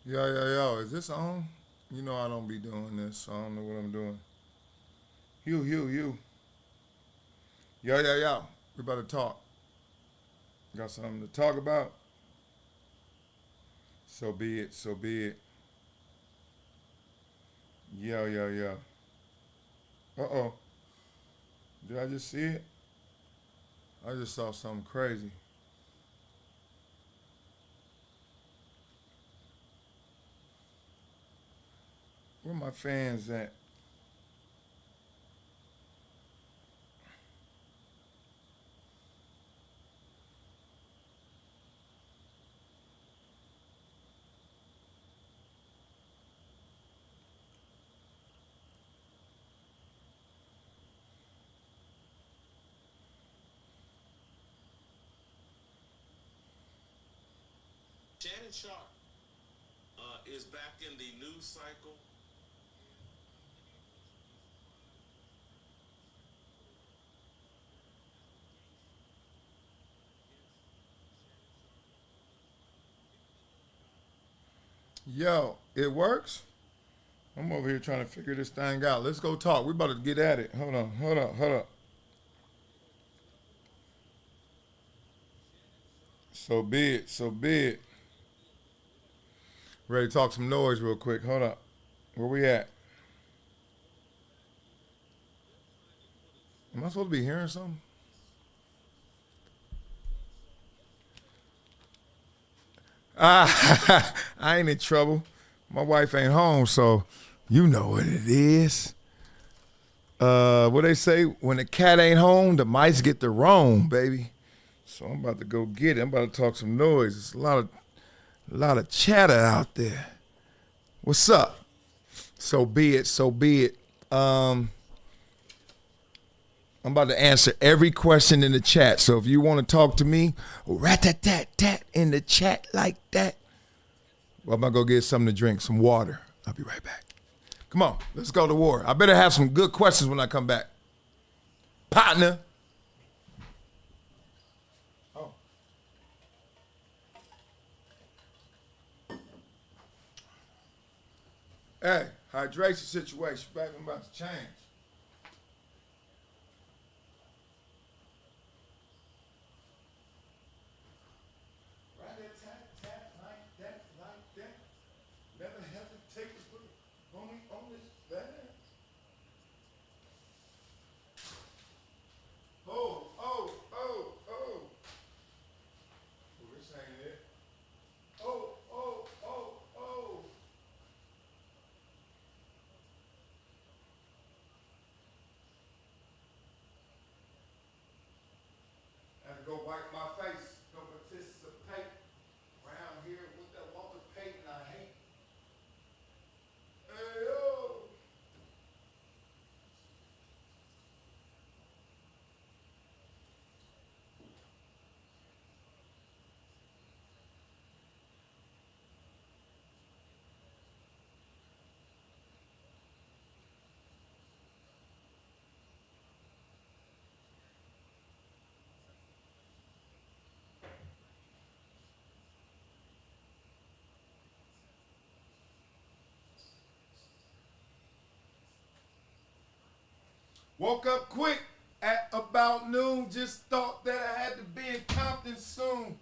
Yo. Is this on? You know I don't be doing this, so I don't know what I'm doing. You. Yo. We about to talk. Got something to talk about? So be it. Yo. Uh-oh. Did I just see it? I just saw something crazy. Where my fans at? Shannon Sharp is back in the news cycle. Yo, it works? I'm over here trying to figure this thing out. Let's go talk. We about to get at it. Hold on. So be it. Ready to talk some noise real quick. Hold up. Where we at? Am I supposed to be hearing something? Ah, I ain't in trouble. My wife ain't home, so you know what it is. What they say, when the cat ain't home, the mice get the roam, baby. So I'm about to go get it. I'm about to talk some noise. It's a lot of chatter out there. What's up? So be it. I'm about to answer every question in the chat. So if you want to talk to me, rat-tat-tat-tat in the chat like that. Well, I'm going to go get something to drink, some water. I'll be right back. Come on, let's go to war. I better have some good questions when I come back. Partner. Oh. Hey, hydration situation, baby. I'm about to change. Rat-tat-tat-tat like that. Never hesitate to put on this bed. Oh. Oh, this ain't it. Oh. I had to go wipe my face. Don't participate around here with that Walter Payton I hate. Hey, yo. Woke up quick at about noon. Just thought that I had to be in Compton soon.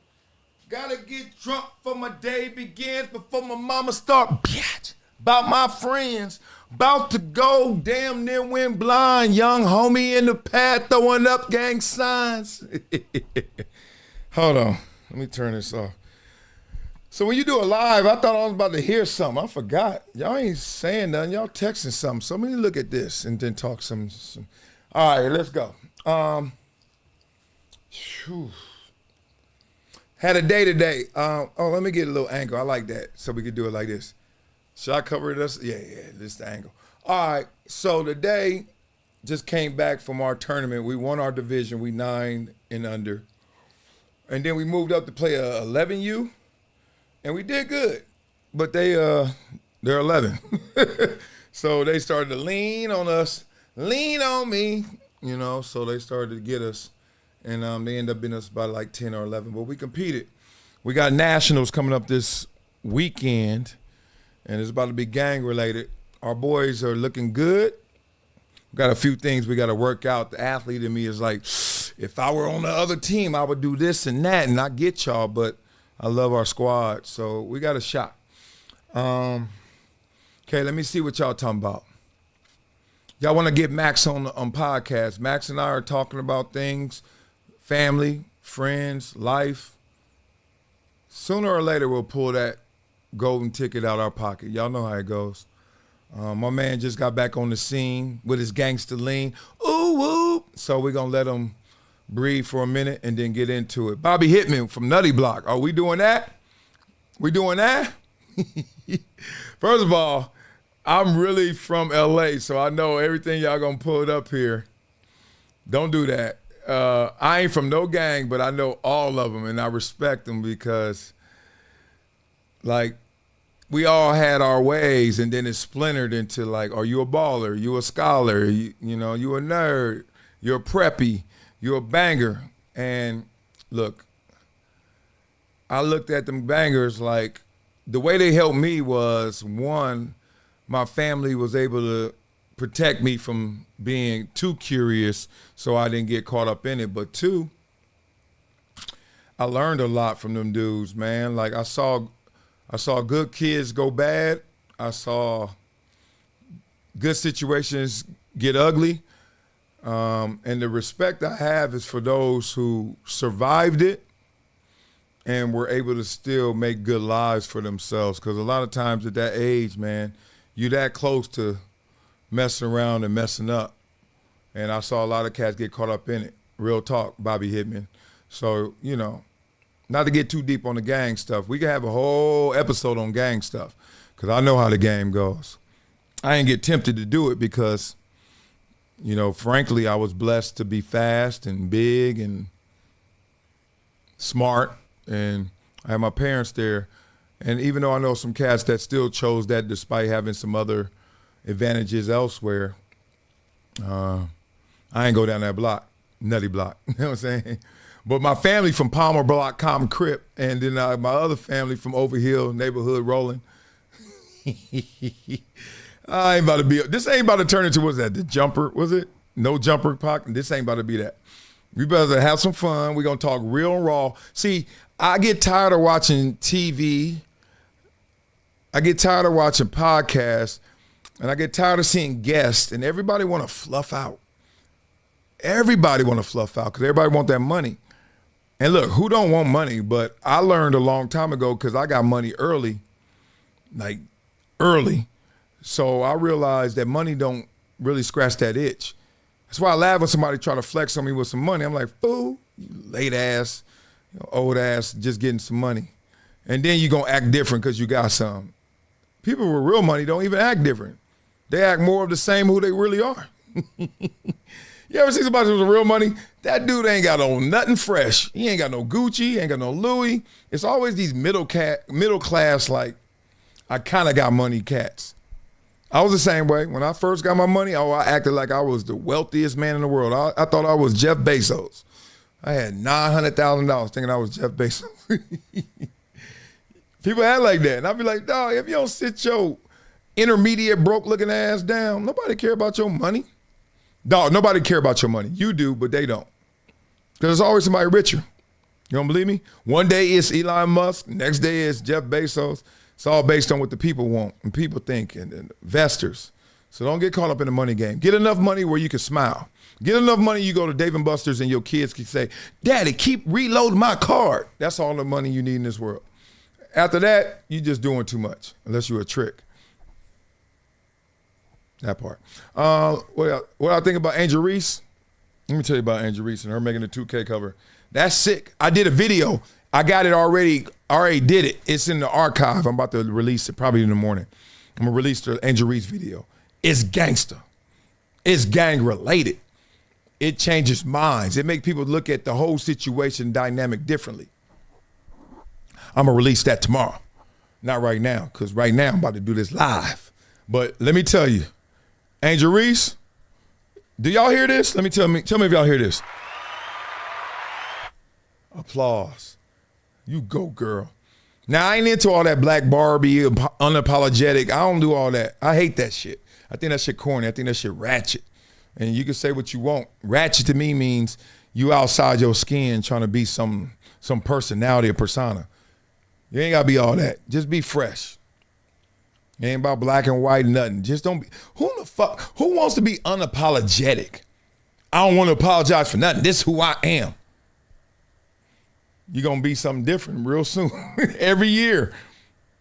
Gotta get drunk before my day begins. Before my mama start bitch about my friends. About to go, damn near went blind. Young homie in the pad throwing up gang signs. Hold on, let me turn this off. So when you do a live, I thought I was about to hear something. I forgot. Y'all ain't saying nothing. Y'all texting something. So let me look at this and then talk some. All right, let's go. Phew. Had a day today. Let me get a little angle. I like that. So we could do it like this. Should I cover this? Yeah, this is the angle. All right, so today just came back from our tournament. We won our division. We 9 and under. And then we moved up to play a 11U. And we did good, but they're 11. So they started to lean on us, lean on me, so they started to get us. And they ended up beating us by like 10 or 11, but we competed. We got nationals coming up this weekend. and it's about to be gang related. Our boys are looking good. We got a few things we got to work out. The athlete in me is like, if I were on the other team, I would do this and that, and I get y'all, but I love our squad, so we got a shot. Okay, let me see what y'all talking about. Y'all want to get Max on podcast. Max and I are talking about things, family, friends, life. Sooner or later, we'll pull that golden ticket out our pocket. Y'all know how it goes. My man just got back on the scene with his gangster lean. Ooh, woo. So we're going to let him breathe for a minute and then get into it. Bobby Hitman from Nutty Block. Are we doing that? We doing that? First of all, I'm really from LA, so I know everything y'all gonna pull it up here. Don't do that. I ain't from no gang, but I know all of them, and I respect them because, like, we all had our ways, and then it splintered into, like, are you a baller? You a scholar? You know, you a nerd? You're a preppy? You're a banger? And look, I looked at them bangers like the way they helped me was, one, my family was able to protect me from being too curious so I didn't get caught up in it. But two, I learned a lot from them dudes, man. Like I saw good kids go bad. I saw good situations get ugly. And the respect I have is for those who survived it and were able to still make good lives for themselves. Because a lot of times at that age, man, you're that close to messing around and messing up. And I saw a lot of cats get caught up in it. Real talk, Bobby Hitman. So, you know, not to get too deep on the gang stuff. We can have a whole episode on gang stuff because I know how the game goes. I ain't get tempted to do it because, you know, frankly, I was blessed to be fast and big and smart. And I had my parents there. And even though I know some cats that still chose that despite having some other advantages elsewhere, I ain't go down that block, Nutty Block. You know what I'm saying? But my family from Palmer Block, Common Crip, and then my other family from Overhill, neighborhood rolling. I ain't about to be, this ain't about to turn into, what's that, the jumper, was it? No jumper pocket? This ain't about to be that. We better have some fun. We're going to talk real and raw. See, I get tired of watching TV. I get tired of watching podcasts, and I get tired of seeing guests, and everybody want to fluff out. Everybody want to fluff out because everybody want that money. And look, who don't want money? But I learned a long time ago because I got money early, like early. So I realized that money don't really scratch that itch. That's why I laugh when somebody try to flex on me with some money. I'm like, fool, you late ass, you know, old ass, just getting some money. And then you gonna act different because you got some. People with real money don't even act different. They act more of the same who they really are. You ever see somebody with real money? That dude ain't got no nothing fresh. He ain't got no Gucci, he ain't got no Louis. It's always these middle class, like, I kind of got money cats. I was the same way. When I first got my money, I acted like I was the wealthiest man in the world. I thought I was Jeff Bezos. I had $900,000 thinking I was Jeff Bezos. People act like that. And I'd be like, dog, if you don't sit your intermediate broke looking ass down, nobody care about your money. Dog, nobody care about your money. You do, but they don't. Because there's always somebody richer. You don't believe me? One day it's Elon Musk. Next day it's Jeff Bezos. It's all based on what the people want and people think and investors. So don't get caught up in the money game. Get enough money where you can smile. Get enough money you go to Dave & Buster's and your kids can say, Daddy, keep reloading my card. That's all the money you need in this world. After that, you're just doing too much, unless you're a trick. That part. What I think about Angel Reese, let me tell you about Angel Reese and her making the 2K cover. That's sick. I did a video. I got it already. I already did it. It's in the archive. I'm about to release it probably in the morning. I'm going to release the Angel Reese video. It's gangster. It's gang related. It changes minds. It makes people look at the whole situation dynamic differently. I'm going to release that tomorrow. Not right now, because right now I'm about to do this live. But let me tell you, Angel Reese, do y'all hear this? Tell me if y'all hear this. Applause. You go, girl. Now, I ain't into all that Black Barbie, unapologetic. I don't do all that. I hate that shit. I think that shit corny. I think that shit ratchet. And you can say what you want. Ratchet to me means you outside your skin trying to be some personality or persona. You ain't got to be all that. Just be fresh. It ain't about black and white, nothing. Just don't be. Who wants to be unapologetic? I don't want to apologize for nothing. This is who I am. You're going to be something different real soon. Every year.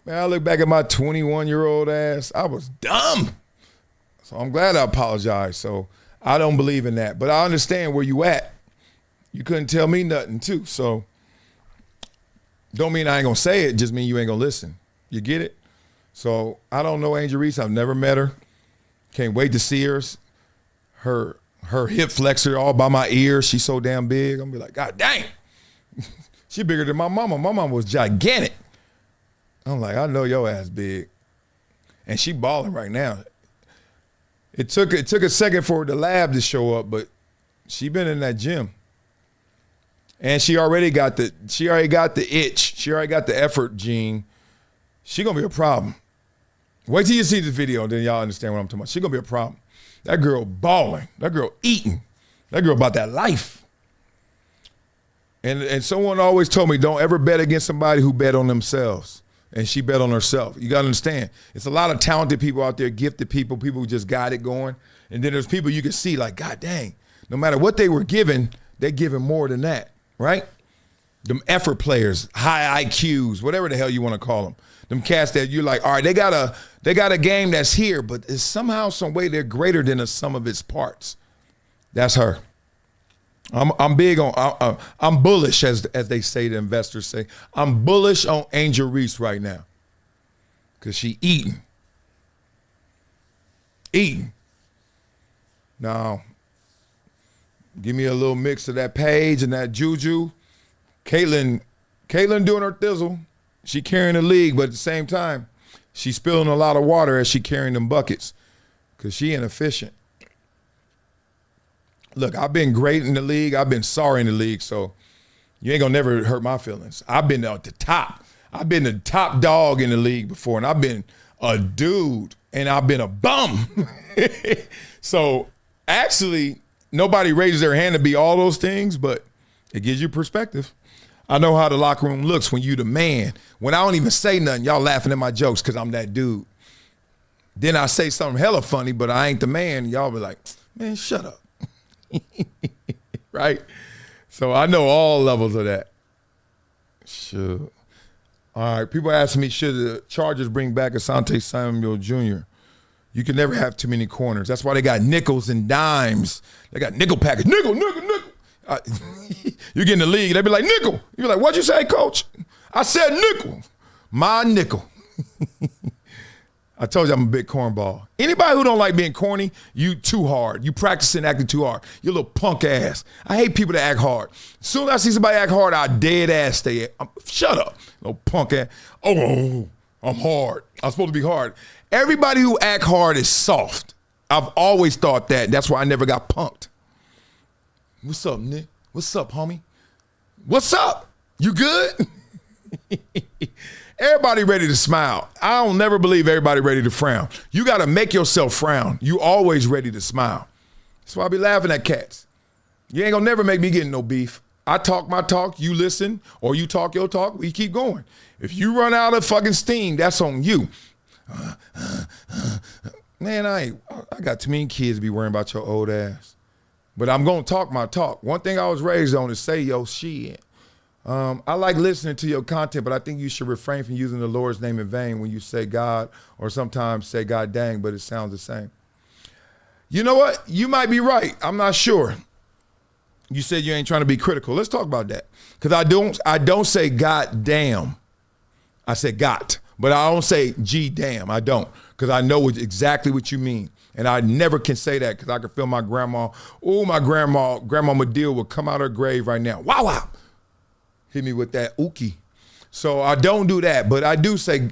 Man, I look back at my 21-year-old ass. I was dumb. So I'm glad I apologized. So I don't believe in that. But I understand where you at. You couldn't tell me nothing too. So don't mean I ain't going to say it. Just mean you ain't going to listen. You get it? So I don't know Angel Reese. I've never met her. Can't wait to see her. Her hip flexor all by my ear. She's so damn big. I'm going to be like, God dang. She bigger than my mama. My mama was gigantic. I'm like, I know your ass big. And she balling right now. It took a second for the lab to show up, but she been in that gym. And she already got the itch. She already got the effort gene. She gonna be a problem. Wait till you see this video, and then y'all understand what I'm talking about. She gonna be a problem. That girl balling. That girl eating. That girl about that life. And someone always told me, don't ever bet against somebody who bet on themselves. And she bet on herself. You got to understand. It's a lot of talented people out there, gifted people who just got it going. And then there's people you can see like, God dang, no matter what they were given, they're giving more than that, right? Them effort players, high IQs, whatever the hell you want to call them. Them cats that you're like, all right, they got a game that's here, but it's somehow, some way they're greater than the sum of its parts. That's her. I'm big on, I'm bullish, as they say, the investors say. I'm bullish on Angel Reese right now because she eating. Now, give me a little mix of that Paige and that Juju. Caitlyn doing her thizzle. She carrying the league, but at the same time, she's spilling a lot of water as she carrying them buckets because she inefficient. Look, I've been great in the league. I've been sorry in the league, so you ain't gonna never hurt my feelings. I've been at the top. I've been the top dog in the league before, and I've been a dude, and I've been a bum. So actually, nobody raises their hand to be all those things, but it gives you perspective. I know how the locker room looks when you the man. When I don't even say nothing, y'all laughing at my jokes because I'm that dude. Then I say something hella funny, but I ain't the man. Y'all be like, man, shut up. Right? So I know all levels of that. Sure. All right, people asking me, should the Chargers bring back Asante Samuel Jr.? You can never have too many corners. That's why they got nickels and dimes. They got nickel package. Nickel. You get in the league, they be like, nickel. You be like, what'd you say, coach? I said nickel. My nickel. I told you I'm a big cornball. Anybody who don't like being corny, you too hard. You practicing acting too hard. You little punk ass. I hate people that act hard. As soon as I see somebody act hard, I dead ass stay. Shut up, little punk ass. Oh, I'm hard. I'm supposed to be hard. Everybody who act hard is soft. I've always thought that. That's why I never got punked. What's up, Nick? What's up, homie? What's up? You good? Everybody ready to smile. I don't never believe everybody ready to frown. You got to make yourself frown. You always ready to smile. That's why I be laughing at cats. You ain't gonna never make me get in no beef. I talk my talk, you listen, or you talk your talk, we keep going. If you run out of fucking steam, that's on you. Man, I got too many kids to be worrying about your old ass. But I'm gonna talk my talk. One thing I was raised on is say yo shit. I like listening to your content, but I think you should refrain from using the Lord's name in vain when you say God, or sometimes say God dang, but it sounds the same. You know what? You might be right. I'm not sure. You said you ain't trying to be critical. Let's talk about that. Because I don't say God damn. I say got. But I don't say G damn. I don't. Because I know exactly what you mean. And I never can say that because I can feel my grandma. Oh, my grandma Medill will come out of her grave right now. Wow, wow. Hit me with that ookie. So I don't do that, but I do say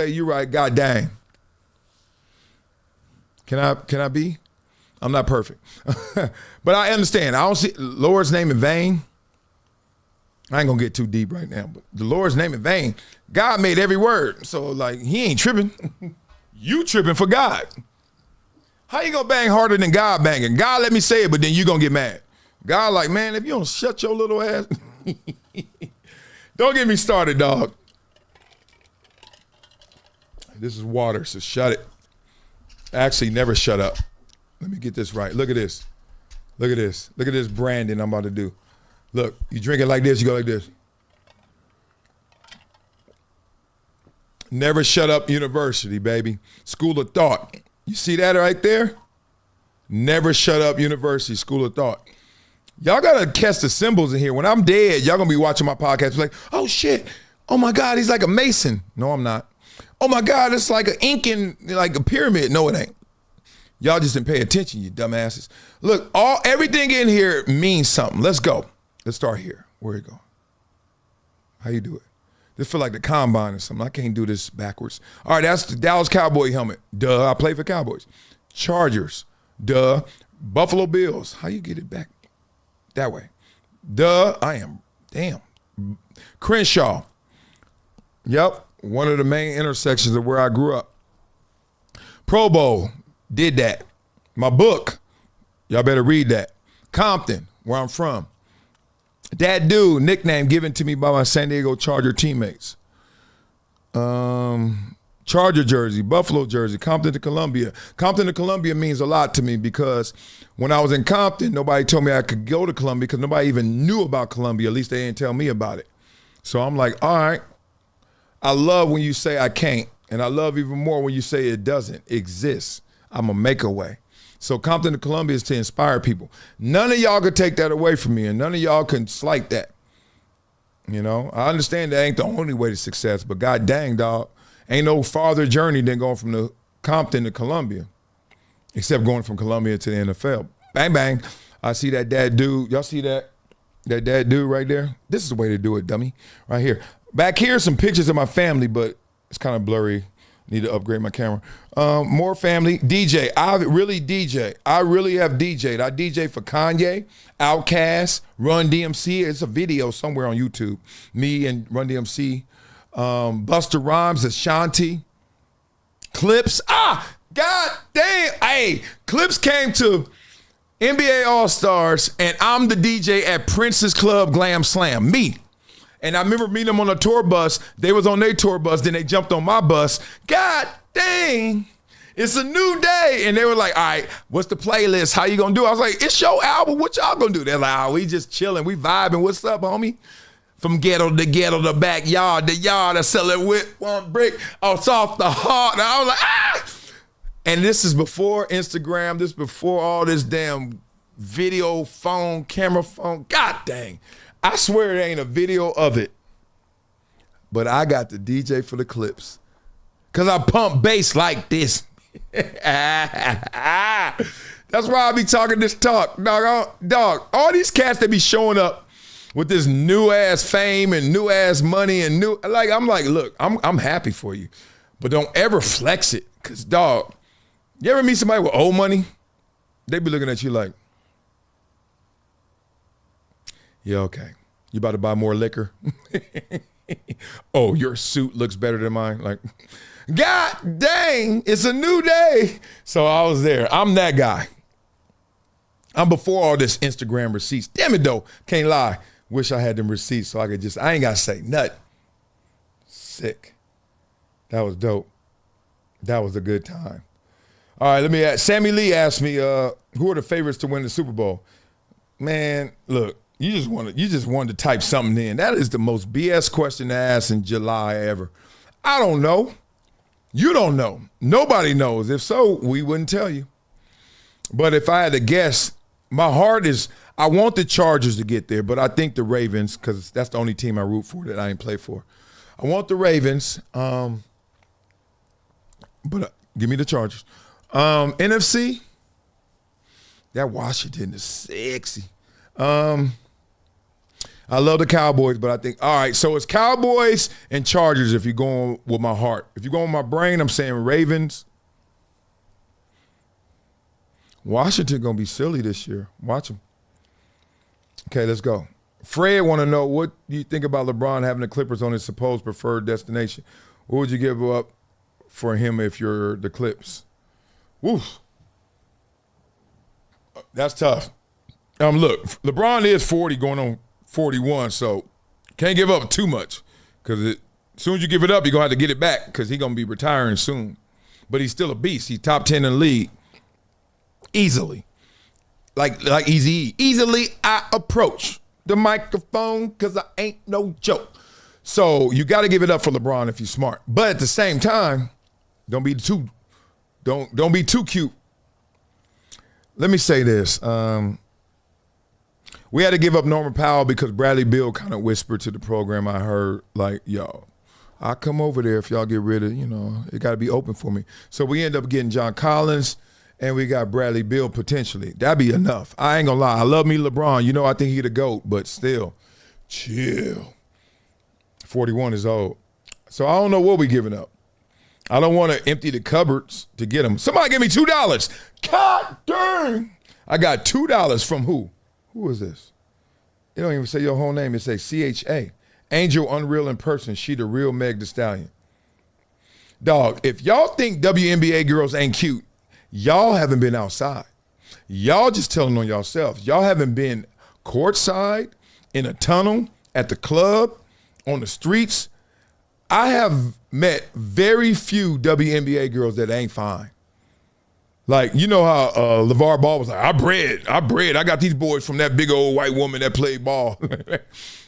you're right, God dang. Can I be? I'm not perfect. But I understand. I don't see Lord's name in vain. I ain't gonna get too deep right now, but the Lord's name in vain. God made every word. So like, he ain't tripping. You tripping for God. How you gonna bang harder than God banging? God let me say it, but then you gonna get mad. God like, man, if you don't shut your little ass. Don't get me started, dog. This is water, so shut it. Actually, never shut up. Let me get this right. Look at this. Look at this. Look at this branding I'm about to do. Look, you drink it like this, you go like this. Never Shut Up University, baby. School of Thought. You see that right there? Never Shut Up University, School of Thought. Y'all gotta catch the symbols in here. When I'm dead, y'all gonna be watching my podcast like, oh shit, oh my God, he's like a Mason. No, I'm not. Oh my God, it's like an Incan, like a pyramid. No, it ain't. Y'all just didn't pay attention, you dumbasses. Look, everything in here means something. Let's go. Let's start here. Where you go? How you do it? This feel like the combine or something. I can't do this backwards. All right, that's the Dallas Cowboy helmet. Duh, I play for Cowboys. Chargers. Duh. Buffalo Bills. How you get it back? That way. Duh, I am. Damn. Crenshaw. Yep, one of the main intersections of where I grew up. Pro Bowl. Did that. My book. Y'all better read that. Compton, where I'm from. That dude, nickname given to me by my San Diego Charger teammates. Charger jersey, Buffalo jersey, Compton to Columbia. Compton to Columbia means a lot to me because when I was in Compton, nobody told me I could go to Columbia because nobody even knew about Columbia. At least they didn't tell me about it. So I'm like, all right. I love when you say I can't, and I love even more when you say it doesn't exist. I'm a make a way. So Compton to Columbia is to inspire people. None of y'all could take that away from me, and none of y'all can slight that. You know, I understand that ain't the only way to success, but god dang, dog, ain't no farther journey than going from the Compton to Columbia, except going from Columbia to the NFL. Bang, bang. I see that dad dude. Y'all see that? That dad dude right there? This is the way to do it, dummy. Right here. Back here, some pictures of my family, but it's kind of blurry. Need to upgrade my camera. More family. DJ. I really DJ. I really have DJed. I DJ for Kanye, Outkast, Run DMC. It's a video somewhere on YouTube. Me and Run DMC. Busta Rhymes, Ashanti. Clips. God damn. Hey, Clips came to NBA All-Stars, and I'm the DJ at Prince's Club Glam Slam. Me. And I remember meeting them on a tour bus. They was on their tour bus, then they jumped on my bus. God dang, it's a new day. And they were like, all right, what's the playlist? How you gonna do it? I was like, it's your album, what y'all gonna do? They're like, we just chilling, we vibing. What's up, homie? From ghetto, the backyard, the yard, I sell it with one brick, it's off the heart. And I was like, And this is before Instagram, this is before all this damn video phone, camera phone. God dang. I swear there ain't a video of it, but I got the DJ for the Clips because I pump bass like this. That's why I be talking this talk. Dog, all these cats that be showing up with this new ass fame and new ass money and I'm like, look, I'm happy for you, but don't ever flex it because, dog, you ever meet somebody with old money? They be looking at you like, yeah, okay. You about to buy more liquor? Oh, your suit looks better than mine. Like, God dang, it's a new day. So I was there. I'm that guy. I'm before all this Instagram receipts. Damn it, though. Can't lie. Wish I had them receipts so I ain't got to say nothing. Sick. That was dope. That was a good time. All right, let me ask. Sammy Lee asked me, who are the favorites to win the Super Bowl? Man, look. You just wanted to type something in. That is the most BS question to ask in July ever. I don't know. You don't know. Nobody knows. If so, we wouldn't tell you. But if I had to guess, my heart is, I want the Chargers to get there, but I think the Ravens, because that's the only team I root for that I ain't play for. I want the Ravens, but give me the Chargers. NFC, that Washington is sexy. I love the Cowboys, but I think, all right, so it's Cowboys and Chargers if you're going with my heart. If you're going with my brain, I'm saying Ravens. Washington going to be silly this year. Watch them. Okay, let's go. Fred want to know, what do you think about LeBron having the Clippers on his supposed preferred destination? What would you give up for him if you're the Clips? Woof. That's tough. Look, LeBron is 40 going on 41, so can't give up too much because as soon as you give it up, you're going to have to get it back because he's going to be retiring soon. But he's still a beast. He's top 10 in the league easily. Like easily I approach the microphone because I ain't no joke. So you got to give it up for LeBron if you're smart. But at the same time, don't be too cute. Let me say this. We had to give up Norman Powell because Bradley Beal kind of whispered to the program. I heard, like, yo, I'll come over there if y'all get rid of, it got to be open for me. So we end up getting John Collins, and we got Bradley Beal potentially. That'd be enough. I ain't going to lie. I love me LeBron. I think he the GOAT, but still, chill. 41 is old. So I don't know what we giving up. I don't want to empty the cupboards to get him. Somebody give me $2. God dang. I got $2 from who? Who is this? It don't even say your whole name. It says CHA. Angel Unreal in person. She the real Meg Thee Stallion. Dog, if y'all think WNBA girls ain't cute, y'all haven't been outside. Y'all just telling on yourselves. Y'all haven't been courtside, in a tunnel, at the club, on the streets. I have met very few WNBA girls that ain't fine. Like, you know how LeVar Ball was like, I bred. I got these boys from that big old white woman that played ball.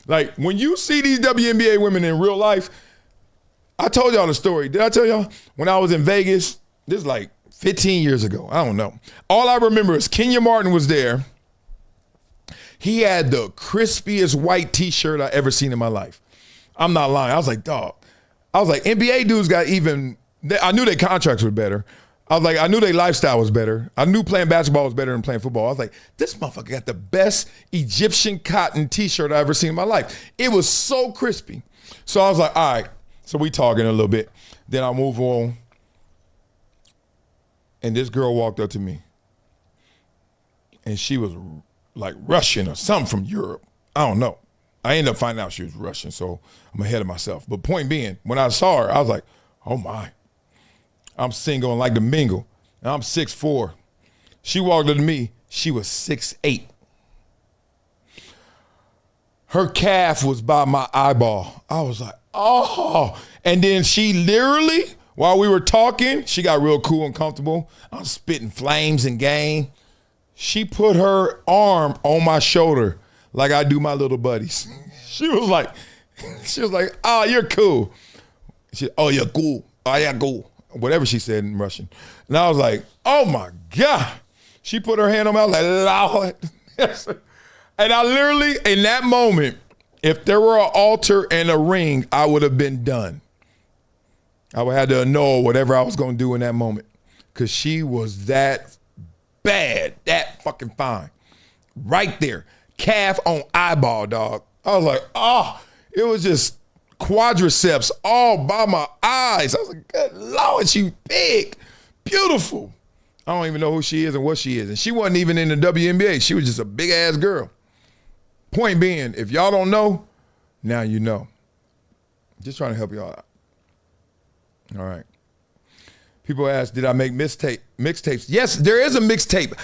Like, when you see these WNBA women in real life, I told y'all the story. Did I tell y'all? When I was in Vegas, this is like 15 years ago. I don't know. All I remember is Kenya Martin was there. He had the crispiest white T-shirt I ever seen in my life. I'm not lying. I was like, dog. I was like, NBA dudes got even, I knew their contracts were better. I was like, I knew their lifestyle was better. I knew playing basketball was better than playing football. I was like, this motherfucker got the best Egyptian cotton T-shirt I ever seen in my life. It was so crispy. So I was like, all right. So we talking a little bit. Then I move on. And this girl walked up to me. And she was like Russian or something from Europe. I don't know. I ended up finding out she was Russian, so I'm ahead of myself. But point being, when I saw her, I was like, oh my. I'm single and like to mingle. And I'm 6'4". She walked up to me, she was 6'8". Her calf was by my eyeball. I was like, oh. And then she literally, while we were talking, she got real cool and comfortable. I'm spitting flames and game. She put her arm on my shoulder like I do my little buddies. She was like, oh, you're cool. She, oh, you're cool. Oh, yeah, cool. Whatever she said in Russian. And I was like, oh my God. She put her hand on me, I was like, Lord. And I literally, in that moment, if there were an altar and a ring, I would have been done. I would have to annul whatever I was gonna do in that moment. Cause she was that bad, that fucking fine. Right there. Calf on eyeball, dog. I was like, oh, it was just quadriceps all by my eyes. I was like, good Lord, she big, beautiful. I don't even know who she is and what she is. And she wasn't even in the WNBA. She was just a big ass girl. Point being, if y'all don't know, now you know. Just trying to help y'all out. All right. People ask, did I make mixtapes? Yes, there is a mixtape.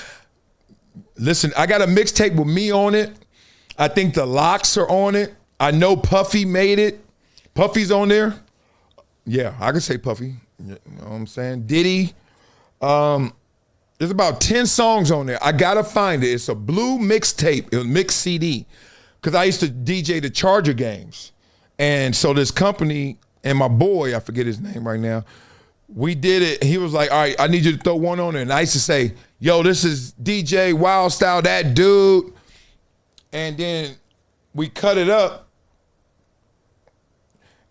Listen, I got a mixtape with me on it. I think the Locks are on it. I know Puffy made it. Puffy's on there. Yeah, I can say Puffy. You know what I'm saying? Diddy. There's about 10 songs on there. I gotta find it. It's a blue mixtape, a mix CD. Because I used to DJ the Charger games. And so this company and my boy, I forget his name right now, we did it. He was like, all right, I need you to throw one on there. And I used to say, yo, this is DJ Wild Style, that dude. And then we cut it up.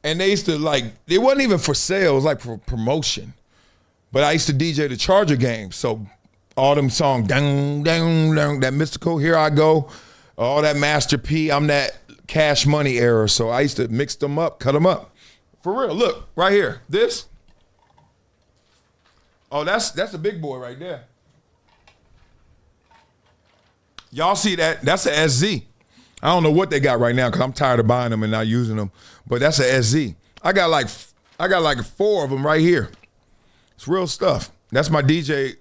And they used to like, it wasn't even for sale, it was like for promotion. But I used to DJ the Charger games. So all them songs, dang, dang, dang, that Mystical, Here I Go, all that Master P, I'm that Cash Money era. So I used to mix them up, cut them up. For real, look, right here, this. Oh, that's a big boy right there. Y'all see that? That's a SZ. I don't know what they got right now because I'm tired of buying them and not using them. But that's a SZ. I got like 4 of them right here. It's real stuff. That's my DJ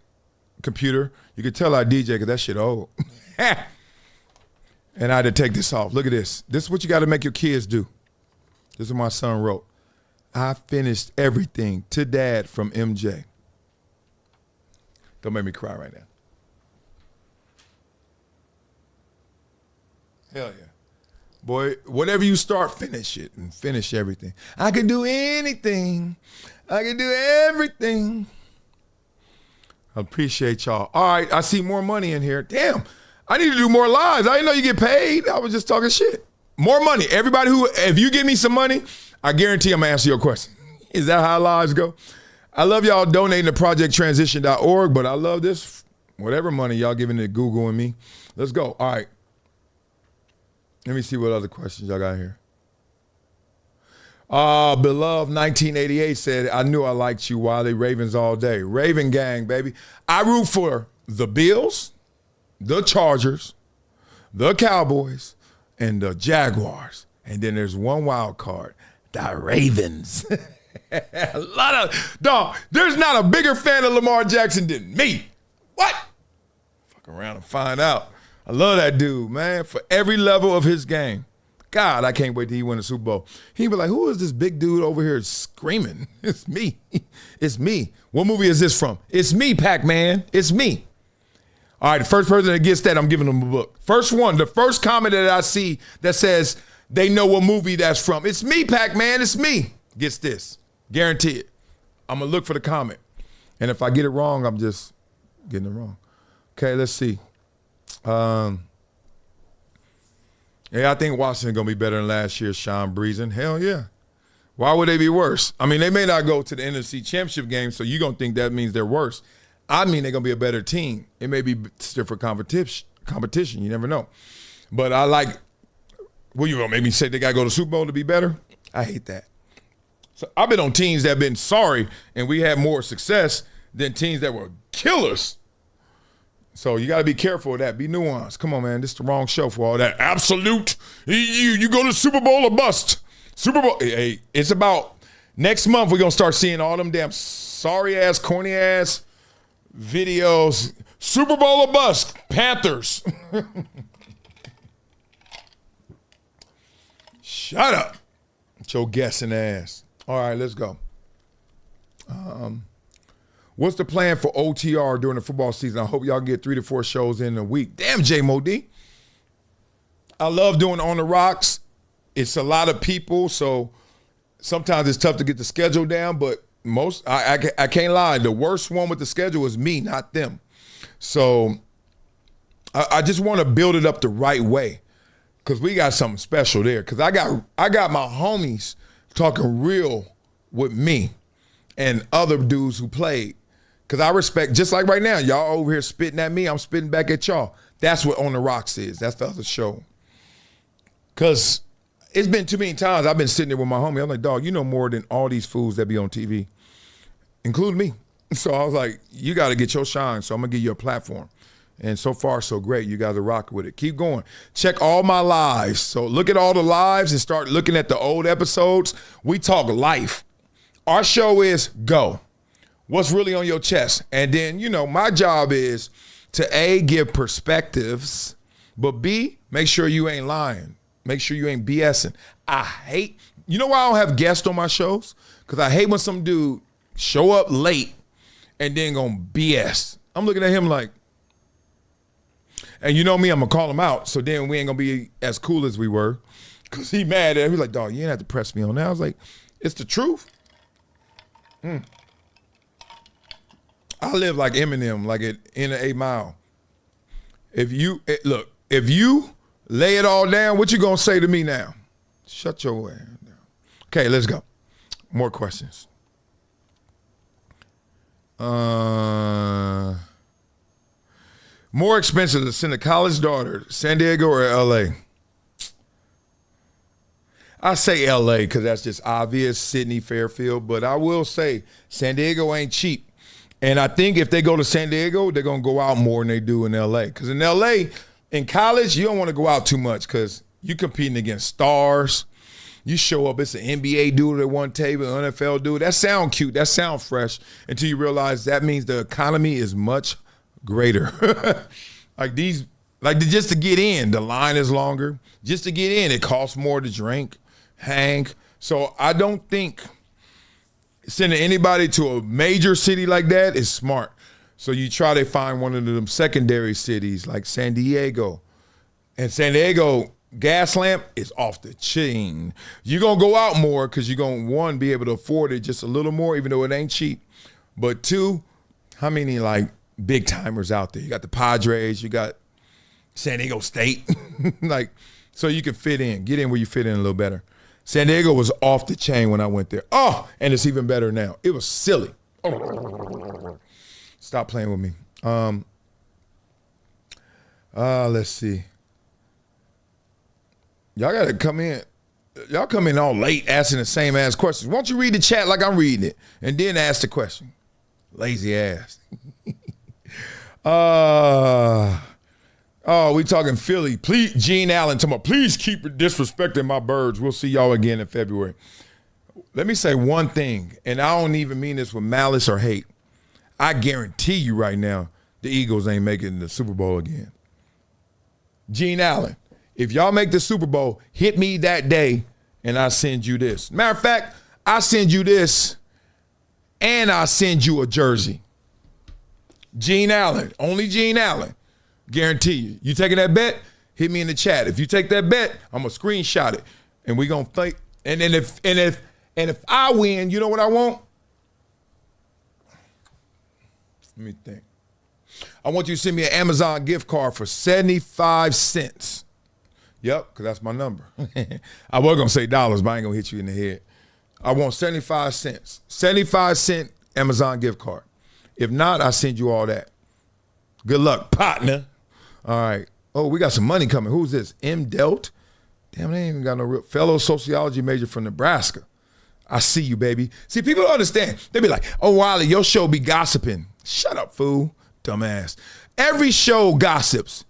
computer. You can tell I DJ because that shit old. And I had to take this off. Look at this. This is what you got to make your kids do. This is what my son wrote. I finished everything to Dad from MJ. Don't make me cry right now. Hell yeah. Boy, whatever you start, finish it and finish everything. I can do anything. I can do everything. I appreciate y'all. All right, I see more money in here. Damn, I need to do more lives. I didn't know you get paid. I was just talking shit. More money. Everybody if you give me some money, I guarantee I'm going to answer your question. Is that how lives go? I love y'all donating to projecttransition.org, but I love this. Whatever money y'all giving to Google and me. Let's go. All right. Let me see what other questions y'all got here. Beloved 1988 said, I knew I liked you, Wiley. Ravens all day. Raven gang, baby. I root for the Bills, the Chargers, the Cowboys, and the Jaguars. And then there's one wild card, the Ravens. Dog, there's not a bigger fan of Lamar Jackson than me. What? Fuck around and find out. I love that dude, man, for every level of his game. God, I can't wait till he win the Super Bowl. He'd be like, who is this big dude over here screaming? It's me. It's me. What movie is this from? It's me, Pac-Man. It's me. All right, the first person that gets that, I'm giving them a book. First one, the first comment that I see that says they know what movie that's from. It's me, Pac-Man. It's me. Gets this. Guarantee it. I'm going to look for the comment. And if I get it wrong, I'm just getting it wrong. Okay, let's see. Yeah, I think Washington's going to be better than last year, Sean Breezen. Hell yeah. Why would they be worse? I mean, they may not go to the NFC Championship game, so you're going to think that means they're worse. I mean, they're going to be a better team. It may be stiffer competition. You never know. But I like, well, you going to make me say they got to go to the Super Bowl to be better? I hate that. So I've been on teams that have been sorry, and we had more success than teams that were killers. So you got to be careful of that. Be nuanced. Come on, man. This is the wrong show for all that. Absolute. You go to Super Bowl or bust. Super Bowl. Hey, it's about next month we're going to start seeing all them damn sorry-ass, corny-ass videos. Super Bowl or bust. Panthers. Shut up. It's your guessing ass. All right, let's go. What's the plan for OTR during the football season? I hope y'all get 3 to 4 shows in a week. Damn, J Modi. I love doing On the Rocks. It's a lot of people, so sometimes it's tough to get the schedule down, but I can't lie. The worst one with the schedule is me, not them. So I just want to build it up the right way because we got something special there. Because I got my homies talking real with me and other dudes who played. Because I respect, just like right now, y'all over here spitting at me, I'm spitting back at y'all. That's what On the Rocks is. That's the other show. Because it's been too many times I've been sitting there with my homie. I'm like, dog, you know more than all these fools that be on TV, including me. So I was like, you got to get your shine, so I'm going to give you a platform. And so far, so great. You guys are rocking with it. Keep going. Check all my lives. So look at all the lives and start looking at the old episodes. We talk life. Our show is go. What's really on your chest? And then, my job is to A, give perspectives, but B, make sure you ain't lying. Make sure you ain't BSing. I hate, why I don't have guests on my shows? Because I hate when some dude show up late and then gonna BS. I'm looking at him like, and you know me, I'm gonna call him out, so then we ain't gonna be as cool as we were. Because he mad at me. He's like, dog, you ain't have to press me on that. I was like, it's the truth. I live like Eminem, like in an 8 Mile. If you lay it all down, what you gonna say to me now? Shut your ass down. Okay, let's go. More questions. More expensive to send a college daughter, San Diego or LA? I say LA because that's just obvious, Sydney, Fairfield, but I will say San Diego ain't cheap. And I think if they go to San Diego, they're going to go out more than they do in LA. Because in LA, in college, you don't want to go out too much because You competing against stars. You show up, it's an NBA dude at one table, an NFL dude. That sound cute, that sound fresh, until you realize that means the economy is much greater. Just to get in, the line is longer. Just to get in, it costs more to drink, hang. So I don't think sending anybody to a major city like that is smart. So you try to find one of them secondary cities like San Diego. And San Diego, gas lamp is off the chain. You're going to go out more because you're going to, one, be able to afford it just a little more, even though it ain't cheap. But two, how many like big timers out there? You got the Padres, you got San Diego State. So you can fit in, get in where you fit in a little better. San Diego was off the chain when I went there. Oh, and it's even better now. It was silly. Oh. Stop playing with me. Let's see. Y'all got to come in. Y'all come in all late asking the same ass questions. Why don't you read the chat like I'm reading it and then ask the question? Lazy ass. We talking Philly. Please, Gene Allen talking about, please keep disrespecting my birds. We'll see y'all again in February. Let me say one thing, and I don't even mean this with malice or hate. I guarantee you right now, the Eagles ain't making the Super Bowl again. Gene Allen, if y'all make the Super Bowl, hit me that day, and I send you this. Matter of fact, I send you this, and I send you a jersey. Gene Allen, only Gene Allen. Guarantee you. You taking that bet? Hit me in the chat. If you take that bet, I'm gonna screenshot it, and we gonna think. And then if I win, you know what I want? Let me think. I want you to send me an Amazon gift card for 75 cents. Yep, because that's my number. I was gonna say dollars, but I ain't gonna hit you in the head. I want 75 cents. 75-cent Amazon gift card. If not, I send you all that. Good luck, partner. All right. Oh, we got some money coming. Who's this? M. Delt? Damn, they ain't even got no real fellow sociology major from Nebraska. I see you, baby. See, people don't understand. They be like, oh, Wiley, your show be gossiping. Shut up, fool. Dumbass. Every show gossips.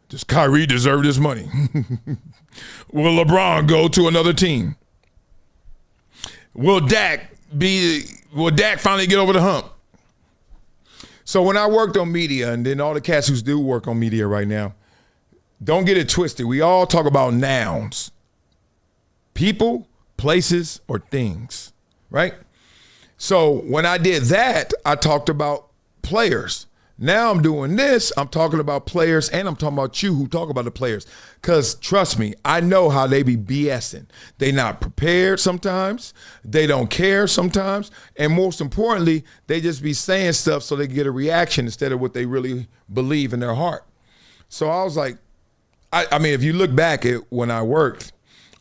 Does Kyrie deserve this money? Will LeBron go to another team? Will Dak finally get over the hump? So when I worked on media, and then all the cats who do work on media right now, don't get it twisted. We all talk about nouns. People, places, or things, right? So when I did that, I talked about players. Now I'm doing this, I'm talking about players, and I'm talking about you who talk about the players. Because trust me, I know how they be BSing. They not prepared sometimes, they don't care sometimes, and most importantly, they just be saying stuff so they get a reaction instead of what they really believe in their heart. So I was like, I mean, if you look back at when I worked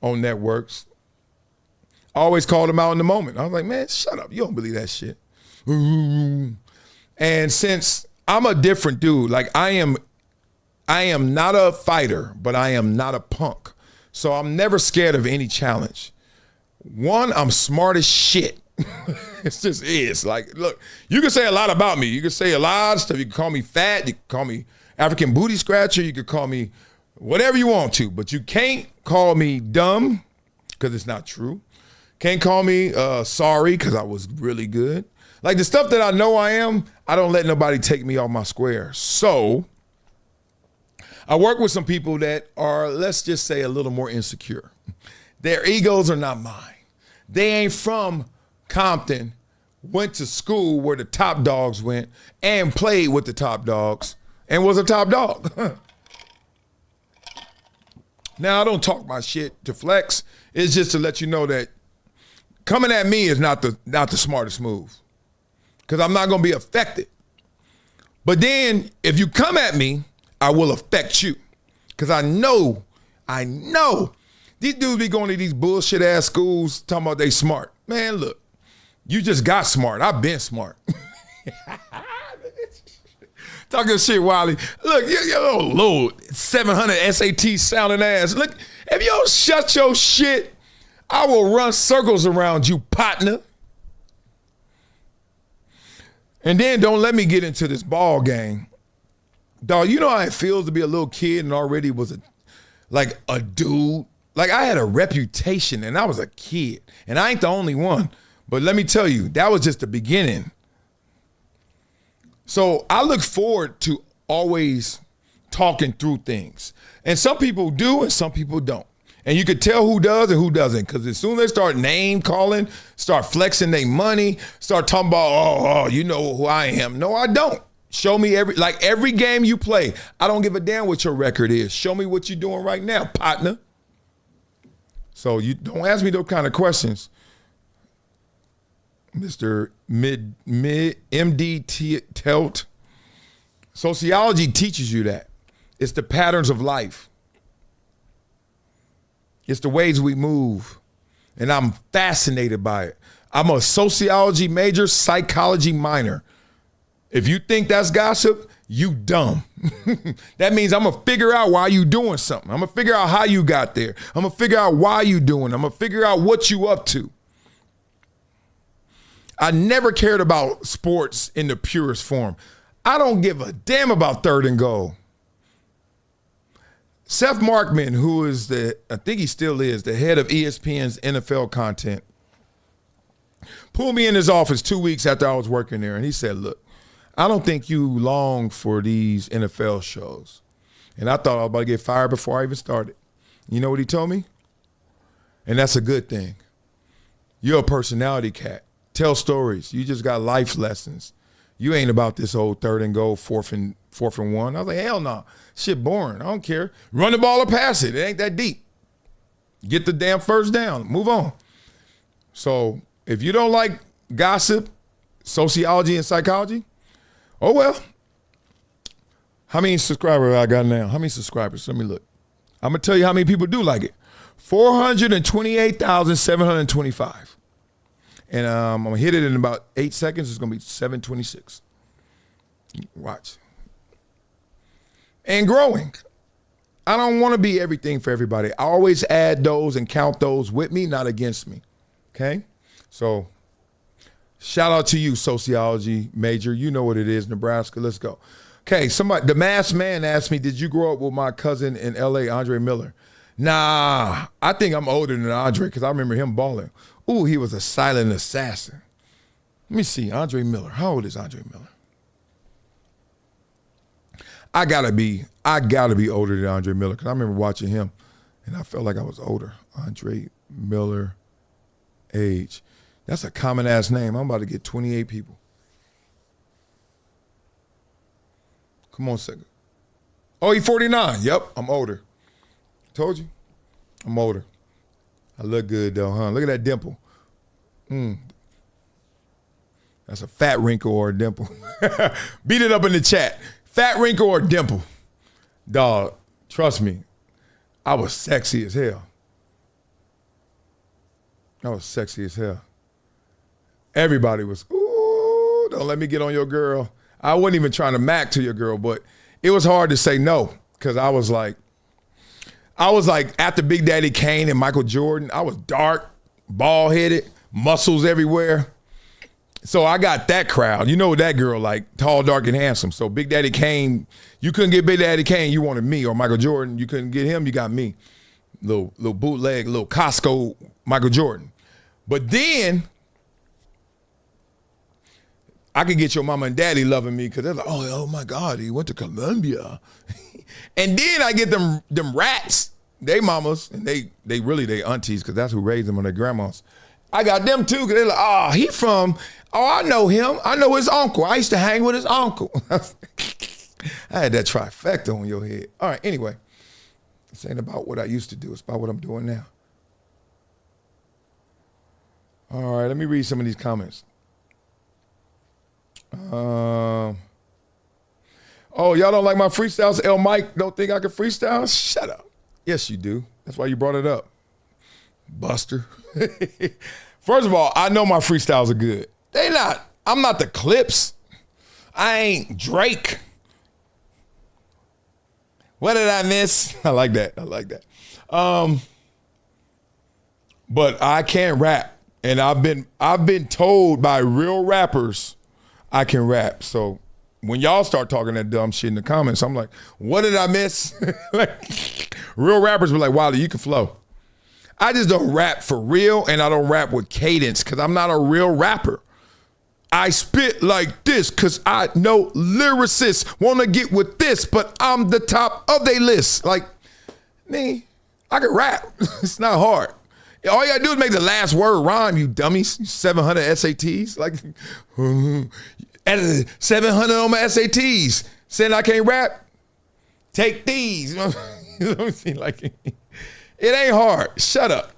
on networks, I always called them out in the moment. I was like, man, shut up, you don't believe that shit. And since I'm a different dude. Like I am not a fighter, but I am not a punk. So I'm never scared of any challenge. One, I'm smart as shit. It just is. Like, look, you can say a lot about me. You can say a lot of stuff. You can call me fat. You can call me African booty scratcher. You can call me whatever you want to, but you can't call me dumb because it's not true. Can't call me sorry because I was really good. Like the stuff that I know I am, I don't let nobody take me off my square. So I work with some people that are, let's just say, a little more insecure. Their egos are not mine. They ain't from Compton, went to school where the top dogs went and played with the top dogs and was a top dog. Now, I don't talk my shit to flex. It's just to let you know that coming at me is not the smartest move. Because I'm not going to be affected. But then, if you come at me, I will affect you. Because I know, these dudes be going to these bullshit ass schools talking about they smart. Man, look, you just got smart. I've been smart. Talking shit, Wiley. Look, your little 700 SAT sounding ass. Look, if you don't shut your shit, I will run circles around you, partner. And then don't let me get into this ball game. Dog, you know how it feels to be a little kid and already was like a dude. Like I had a reputation and I was a kid. And I ain't the only one. But let me tell you, that was just the beginning. So I look forward to always talking through things. And some people do and some people don't. And you could tell who does and who doesn't, because as soon as they start name calling, start flexing their money, start talking about, oh, you know who I am. No, I don't. Show me every game you play. I don't give a damn what your record is. Show me what you're doing right now, partner. So you don't ask me those kind of questions. Mr. MD Telt. Sociology teaches you that. It's the patterns of life. It's the ways we move. And I'm fascinated by it. I'm a sociology major, psychology minor. If you think that's gossip, you dumb. That means I'm going to figure out why you doing something. I'm going to figure out how you got there. I'm going to figure out why you doing it. I'm going to figure out what you up to. I never cared about sports in the purest form. I don't give a damn about third and goal. Seth Markman, who is I think he still is, the head of ESPN's NFL content, pulled me in his office 2 weeks after I was working there, and he said, look, I don't think you long for these NFL shows. And I thought I was about to get fired before I even started. You know what he told me? And that's a good thing. You're a personality cat. Tell stories. You just got life lessons. You ain't about this old third and goal, fourth and one. I was like, hell no. Shit boring. I don't care. Run the ball or pass it. It ain't that deep. Get the damn first down. Move on. So if you don't like gossip, sociology, and psychology, oh well. How many subscribers I got now? How many subscribers? Let me look. I'm going to tell you how many people do like it. 428,725. And I'm going to hit it in about 8 seconds. It's going to be 726. Watch. And growing. I don't want to be everything for everybody. I always add those and count those with me, not against me. Okay? So shout out to you, sociology major. You know what it is, Nebraska. Let's go. Okay, the masked man asked me, did you grow up with my cousin in L.A., Andre Miller? Nah, I think I'm older than Andre because I remember him balling. Ooh, he was a silent assassin. Let me see, Andre Miller. How old is Andre Miller? I gotta be older than Andre Miller because I remember watching him and I felt like I was older. Andre Miller, age. That's a common ass name. I'm about to get 28 people. Come on, second. Oh, he's 49. Yep, I'm older. Told you, I'm older. I look good though, huh? Look at that dimple. That's a fat wrinkle or a dimple. Beat it up in the chat. Fat wrinkle or dimple. Dog, trust me, I was sexy as hell. I was sexy as hell. Everybody was, ooh, don't let me get on your girl. I wasn't even trying to mac to your girl, but it was hard to say no because I was like after Big Daddy Kane and Michael Jordan, I was dark, bald-headed, muscles everywhere. So I got that crowd. You know that girl, like tall, dark, and handsome. So Big Daddy Kane, you couldn't get Big Daddy Kane, you wanted me. Or Michael Jordan, you couldn't get him, you got me. Little bootleg, little Costco Michael Jordan. But then I could get your mama and daddy loving me because they're like, oh my God, he went to Columbia. And then I get them rats, they mamas, and they really they aunties because that's who raised them on their grandmas. I got them too because they're like, I know him. I know his uncle. I used to hang with his uncle. I had that trifecta on your head. All right, anyway, this ain't about what I used to do. It's about what I'm doing now. All right, let me read some of these comments. Oh, y'all don't like my freestyles? L. Mike don't think I can freestyle? Shut up. Yes, you do. That's why you brought it up. Buster. First of all, I know my freestyles are good. They not. I'm not the Clips. I ain't Drake. What did I miss? I like that. But I can't rap. And I've been told by real rappers I can rap. So when y'all start talking that dumb shit in the comments, I'm like, what did I miss? Like, Real rappers were like, Wiley, you can flow. I just don't rap for real, and I don't rap with cadence because I'm not a real rapper. I spit like this because I know lyricists want to get with this, but I'm the top of their list. Like, me, I can rap. It's not hard. All you gotta do is make the last word rhyme, you dummies. 700 SATs. Like, 700 on my SATs. Saying I can't rap? Take these. You know what I'm saying? Like, it ain't hard. Shut up.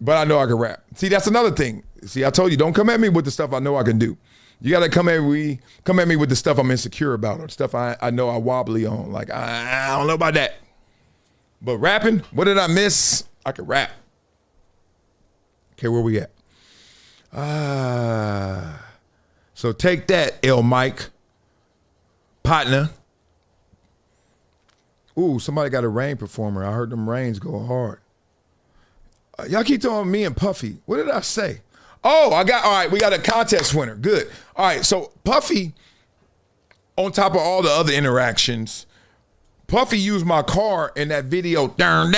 But I know I can rap. See, that's another thing. See, I told you, don't come at me with the stuff I know I can do. You gotta come at me with the stuff I'm insecure about or the stuff I know I wobbly on. Like, I don't know about that. But rapping, what did I miss? I can rap. Okay, where we at? So take that, L Mike. Partner. Ooh, somebody got a rain performer. I heard them rains go hard. Y'all keep talking me and Puffy. What did I say? Oh, all right, we got a contest winner. Good. All right, so Puffy, on top of all the other interactions, Puffy used my car in that video. Down.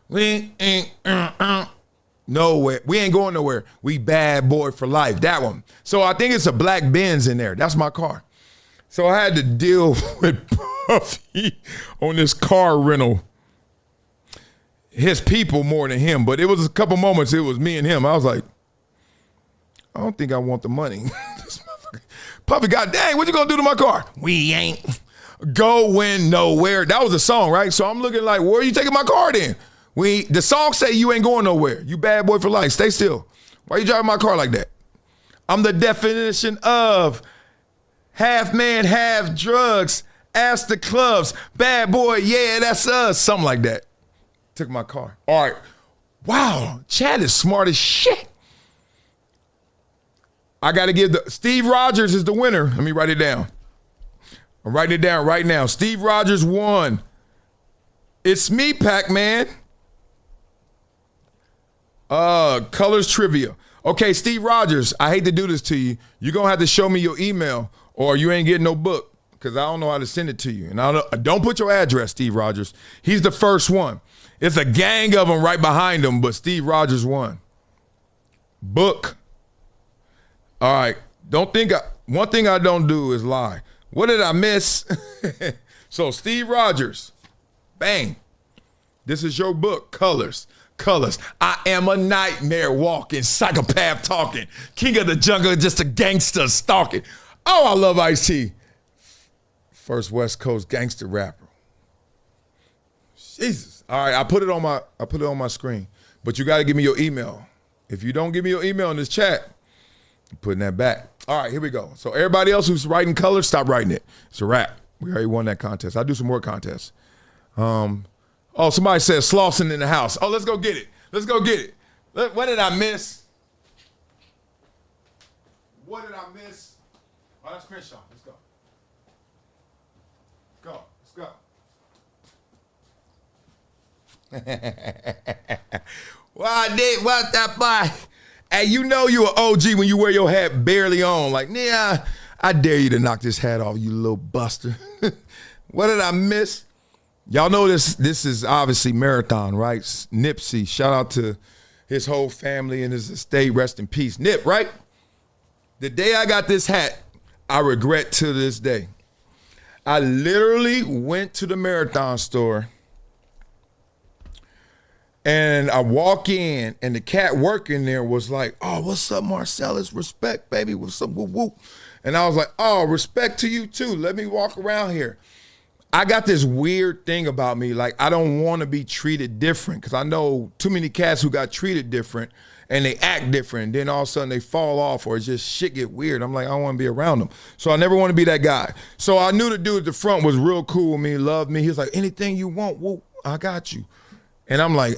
We ain't nowhere. We ain't going nowhere. We bad boy for life. That one. So I think it's a black Benz in there. That's my car. So I had to deal with Puffy on this car rental. His people more than him, but it was a couple moments it was me and him. I was like, I don't think I want the money. Puffy, god dang, what you gonna do to my car? We ain't going nowhere. That was a song, right? So I'm looking like, where are you taking my car then? The song say you ain't going nowhere. You bad boy for life. Stay still. Why you driving my car like that? I'm the definition of half man, half drugs. Ask the clubs. Bad boy, yeah, that's us. Something like that. Took my car. All right. Wow, Chad is smart as shit. I got to give Steve Rogers is the winner. Let me write it down. I'm writing it down right now. Steve Rogers won. It's me, Pac-Man. Colors trivia. Okay, Steve Rogers, I hate to do this to you. You're going to have to show me your email or you ain't getting no book because I don't know how to send it to you. And don't put your address, Steve Rogers. He's the first one. It's a gang of them right behind him, but Steve Rogers won. Book. All right. One thing I don't do is lie. What did I miss? So Steve Rogers, bang. This is your book, Colors. I am a nightmare walking, psychopath talking, king of the jungle, just a gangster stalking. Oh, I love Ice-T. First West Coast gangster rapper. Jesus. All right, I put it on my screen. But you got to give me your email. If you don't give me your email in this chat, I'm putting that back. All right, here we go. So everybody else who's writing colors, stop writing it. It's a wrap. We already won that contest. I'll do some more contests. Somebody said Slauson in the house. Oh, let's go get it. What did I miss? Oh, that's Crenshaw. Let's go. Well, I did what that boy. Hey, you know you an OG when you wear your hat barely on. Like, yeah, I dare you to knock this hat off, you little buster. What did I miss? Y'all know this is obviously Marathon, right? Nipsey, shout out to his whole family and his estate, rest in peace. Nip, right? The day I got this hat, I regret to this day. I literally went to the Marathon store and I walk in and the cat working there was like, oh, what's up, Marcellus? Respect, baby. What's up, whoop, whoop. And I was like, oh, respect to you too. Let me walk around here. I got this weird thing about me. Like, I don't want to be treated different because I know too many cats who got treated different and they act different. Then all of a sudden they fall off or it's just shit get weird. I'm like, I don't want to be around them. So I never want to be that guy. So I knew the dude at the front was real cool with me, loved me. He was like, anything you want, whoop, I got you. And I'm like,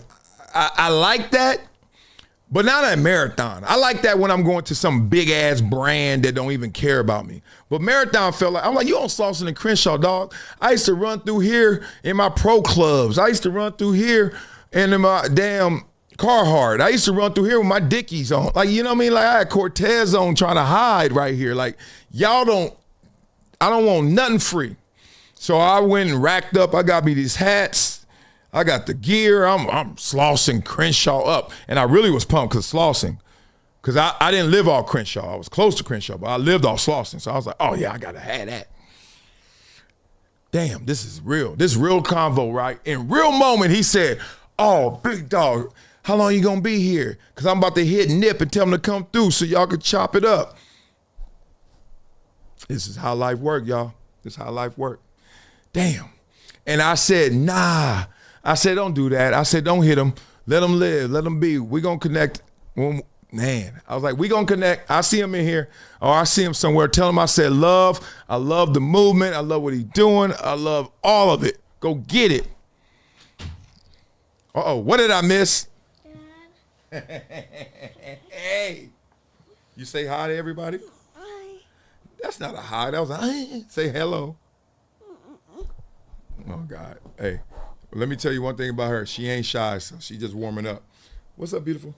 I like that, but not at Marathon. I like that when I'm going to some big ass brand that don't even care about me. But Marathon felt like, I'm like, you on Slauson and Crenshaw, dog. I used to run through here in my pro clubs. I used to run through here in my damn Carhartt. I used to run through here with my Dickies on. Like, you know what I mean? Like I had Cortez on trying to hide right here. Like, I don't want nothing free. So I went and racked up. I got me these hats. I got the gear. I'm Slauson Crenshaw up. And I really was pumped because Slauson. Because I didn't live off Crenshaw. I was close to Crenshaw, but I lived off Slauson. So I was like, oh, yeah, I got to have that. Damn, this is real. This real convo, right? In real moment, he said, oh, big dog, how long you going to be here? Because I'm about to hit Nip and tell him to come through so y'all can chop it up. This is how life work, y'all. This is how life work. Damn. And I said, nah. I said, don't do that. I said, don't hit him. Let him live. Let him be. We going to connect. Man, I was like, we going to connect. I see him in here or I see him somewhere. Tell him I said love. I love the movement. I love what he's doing. I love all of it. Go get it. Uh-oh, what did I miss? Hey. You say hi to everybody? Hi. That's not a hi. That was a hi. Say hello. Oh, God. Hey, let me tell you one thing about her. She ain't shy, so she just warming up. What's up, beautiful?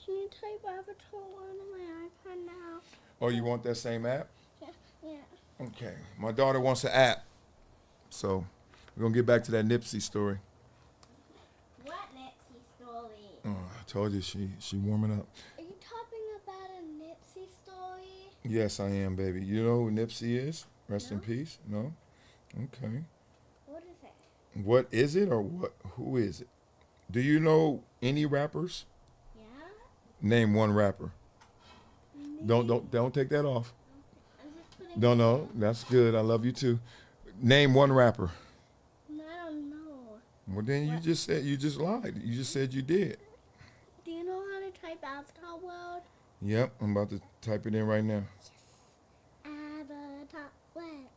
Can you type Avatar on my iPad now? Oh, you want that same app? Yeah. Okay. My daughter wants an app. So we're going to get back to that Nipsey story. What Nipsey story? Oh, I told you she warming up. Are you talking about a Nipsey story? Yes, I am, baby. You know who Nipsey is? Rest in No. peace? No? Okay. What is it? What is it or what? Who is it? Do you know any rappers? Yeah? Name one rapper. Don't take that off. I'm just putting No, that's good. I love you too. Name one rapper. I don't know. Well, then you just said you just lied. You just said you did. Do you know how to type Avatar World? Yep, I'm about to type it in right now. Avatar World.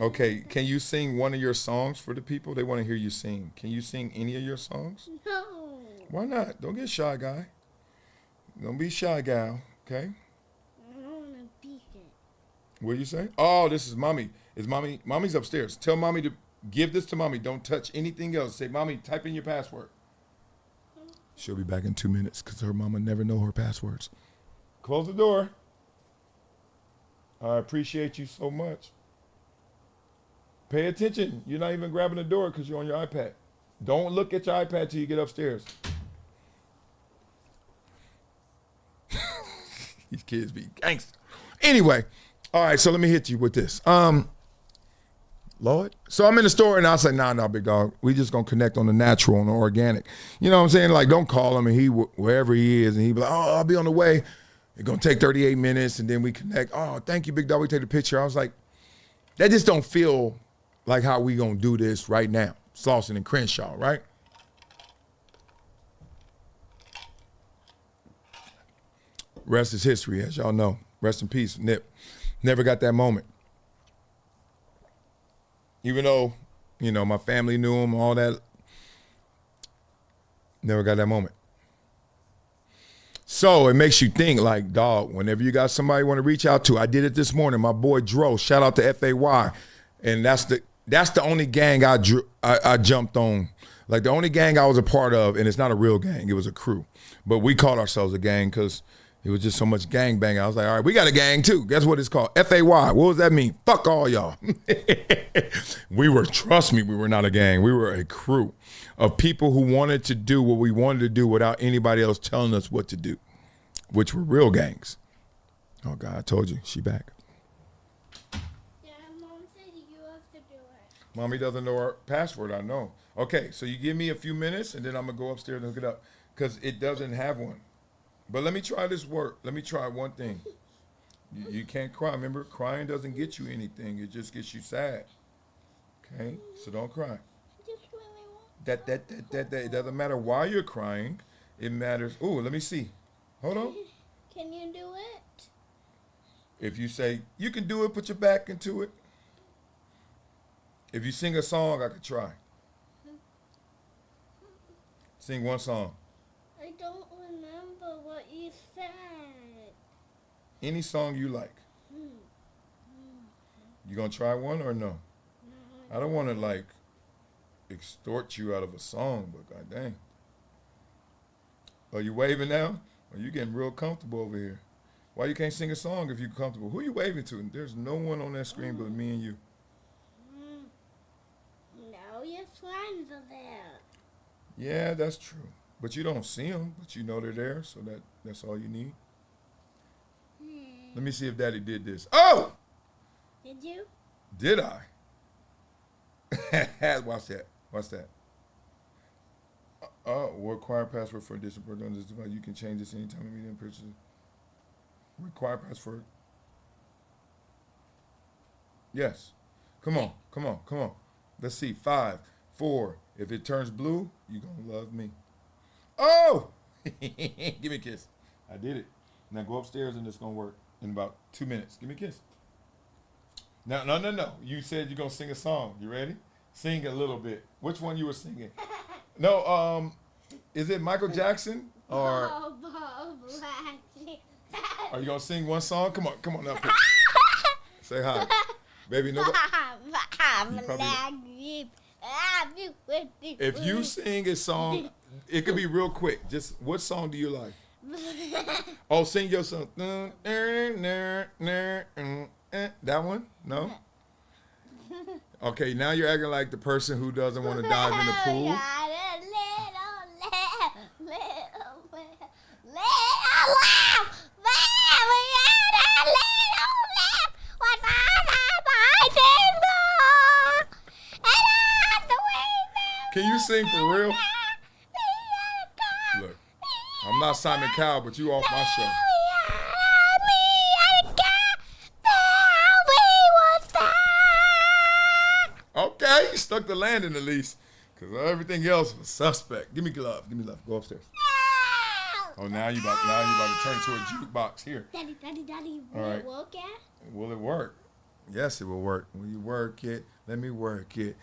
Okay, can you sing one of your songs for the people? They want to hear you sing. Can you sing any of your songs? No. Why not? Don't get shy, guy. Don't be shy, gal. Okay. I don't want to beat it. What do you say? Oh, this is mommy. Mommy's upstairs. Tell mommy to give this to mommy. Don't touch anything else. Say, mommy, type in your password. She'll be back in 2 minutes because her mama never know her passwords. Close the door. I appreciate you so much. Pay attention. You're not even grabbing the door because you're on your iPad. Don't look at your iPad till you get upstairs. These kids be gangster. Anyway, all right, so let me hit you with this. Lord. So I'm in the store and I say, nah, big dog. We just gonna connect on the natural and the organic. You know what I'm saying? Like, don't call him and he wherever he is and he be like, oh, I'll be on the way. It's gonna take 38 minutes and then we connect. Oh, thank you, big dog. We take the picture. I was like, that just don't feel like how we gonna do this right now. Slauson and Crenshaw, right? Rest is history, as y'all know. Rest in peace, Nip. Never got that moment. Even though, you know, my family knew him, all that. Never got that moment. So it makes you think, like, dog, whenever you got somebody you want to reach out to, I did it this morning. My boy Dro, shout out to FAY. And that's the only gang I jumped on. Like, the only gang I was a part of, and it's not a real gang, it was a crew. But we called ourselves a gang because it was just so much gang banging. I was like, all right, we got a gang too. Guess what it's called? FAY. What does that mean? Fuck all y'all. Trust me, we were not a gang. We were a crew of people who wanted to do what we wanted to do without anybody else telling us what to do, which were real gangs. Oh, God, I told you. She back. Yeah, Mom said you have to do it. Mommy doesn't know our password, I know. Okay, so you give me a few minutes, and then I'm going to go upstairs and look it up because it doesn't have one. But let me try this work. Let me try one thing. You can't cry. Remember, crying doesn't get you anything. It just gets you sad. Okay? So don't cry. Just really want That it doesn't matter why you're crying. It matters. Ooh, let me see. Hold on. Can you do it? If you say, you can do it, put your back into it. If you sing a song, I could try. Sing one song. I don't remember what you said. Any song you like. You gonna try one or no? I don't want to like extort you out of a song, but god dang. Are you waving now? Or you getting real comfortable over here? Why you can't sing a song if you're comfortable? Who you waving to? There's no one on that screen but me and you. slimes are there. Yeah, that's true. But you don't see them, but you know they're there, so that's all you need. Let me see if Daddy did this. Oh! Did you? Did I? Watch that. Watch that. Require password for additional product on this device. You can change this anytime you need purchase. Require password. Yes. Come on. Let's see. 5, 4. If it turns blue, you gonna love me. Oh! Give me a kiss. I did it. Now go upstairs and it's gonna work in about 2 minutes. Give me a kiss. No. You said you're gonna sing a song. You ready? Sing a little bit. Which one you were singing? No, is it Michael Jackson or are you gonna sing one song? Come on up here. Say hi. Baby, no. If you sing a song, it could be real quick. Just what song do you like? Oh, sing your song. That one? No? Okay, now you're acting like the person who doesn't want to dive in the pool. Can you sing for real? Look, I'm not Simon Cowell, but you off my show. Okay, you stuck the landing at least, because everything else was suspect. Give me love. Go upstairs. Oh, now you about to turn into a jukebox here. Daddy, all will right. it work at? Will it work? Yes, it will work. When you work it, let me work it.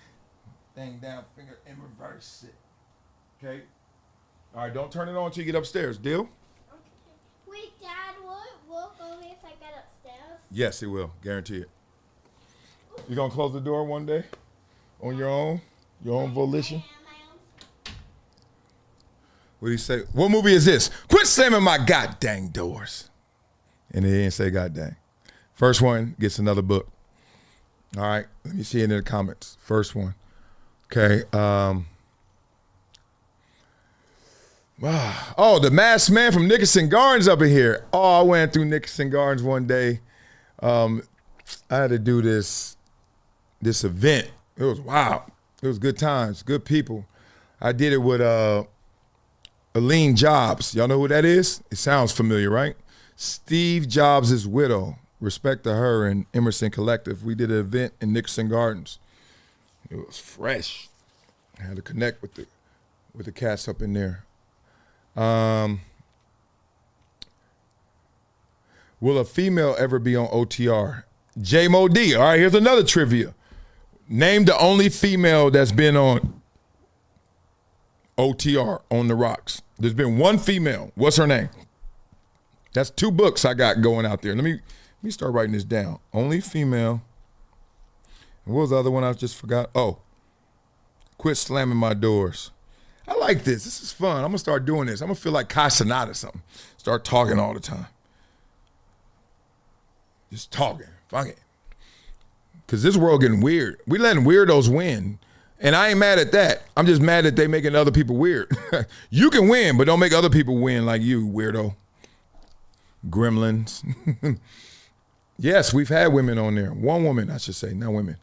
Thing down, finger, and reverse it. Okay? All right, don't turn it on until you get upstairs. Deal? Okay. Wait, Dad, will it work only if I get upstairs? Yes, it will. Guarantee it. You gonna close the door one day? On your own volition? What do you say? What movie is this? Quit slamming my god dang doors. And he didn't say god dang. First one gets another book. All right, let me see it in the comments. First one. Okay. Oh, the masked man from Nickerson Gardens up in here. Oh, I went through Nickerson Gardens one day. I had to do this event. It was wild. It was good times, good people. I did it with Aline Jobs. Y'all know who that is? It sounds familiar, right? Steve Jobs' widow. Respect to her and Emerson Collective. We did an event in Nickerson Gardens. It was fresh. I had to connect with the cats up in there. Will a female ever be on OTR? J-Mo D. All right, here's another trivia. Name the only female that's been on OTR, On the Rocks. There's been one female. What's her name? That's 2 books I got going out there. Let me start writing this down. Only female. And what was the other one I just forgot? Oh, quit slamming my doors. I like this. This is fun. I'm going to start doing this. I'm going to feel like Kai Cenat or something. Start talking all the time. Just talking. Fuck it. Because this world getting weird. We letting weirdos win. And I ain't mad at that. I'm just mad that they making other people weird. You can win, but don't make other people win like you, weirdo. Gremlins. Yes, we've had women on there. One woman, I should say, not women.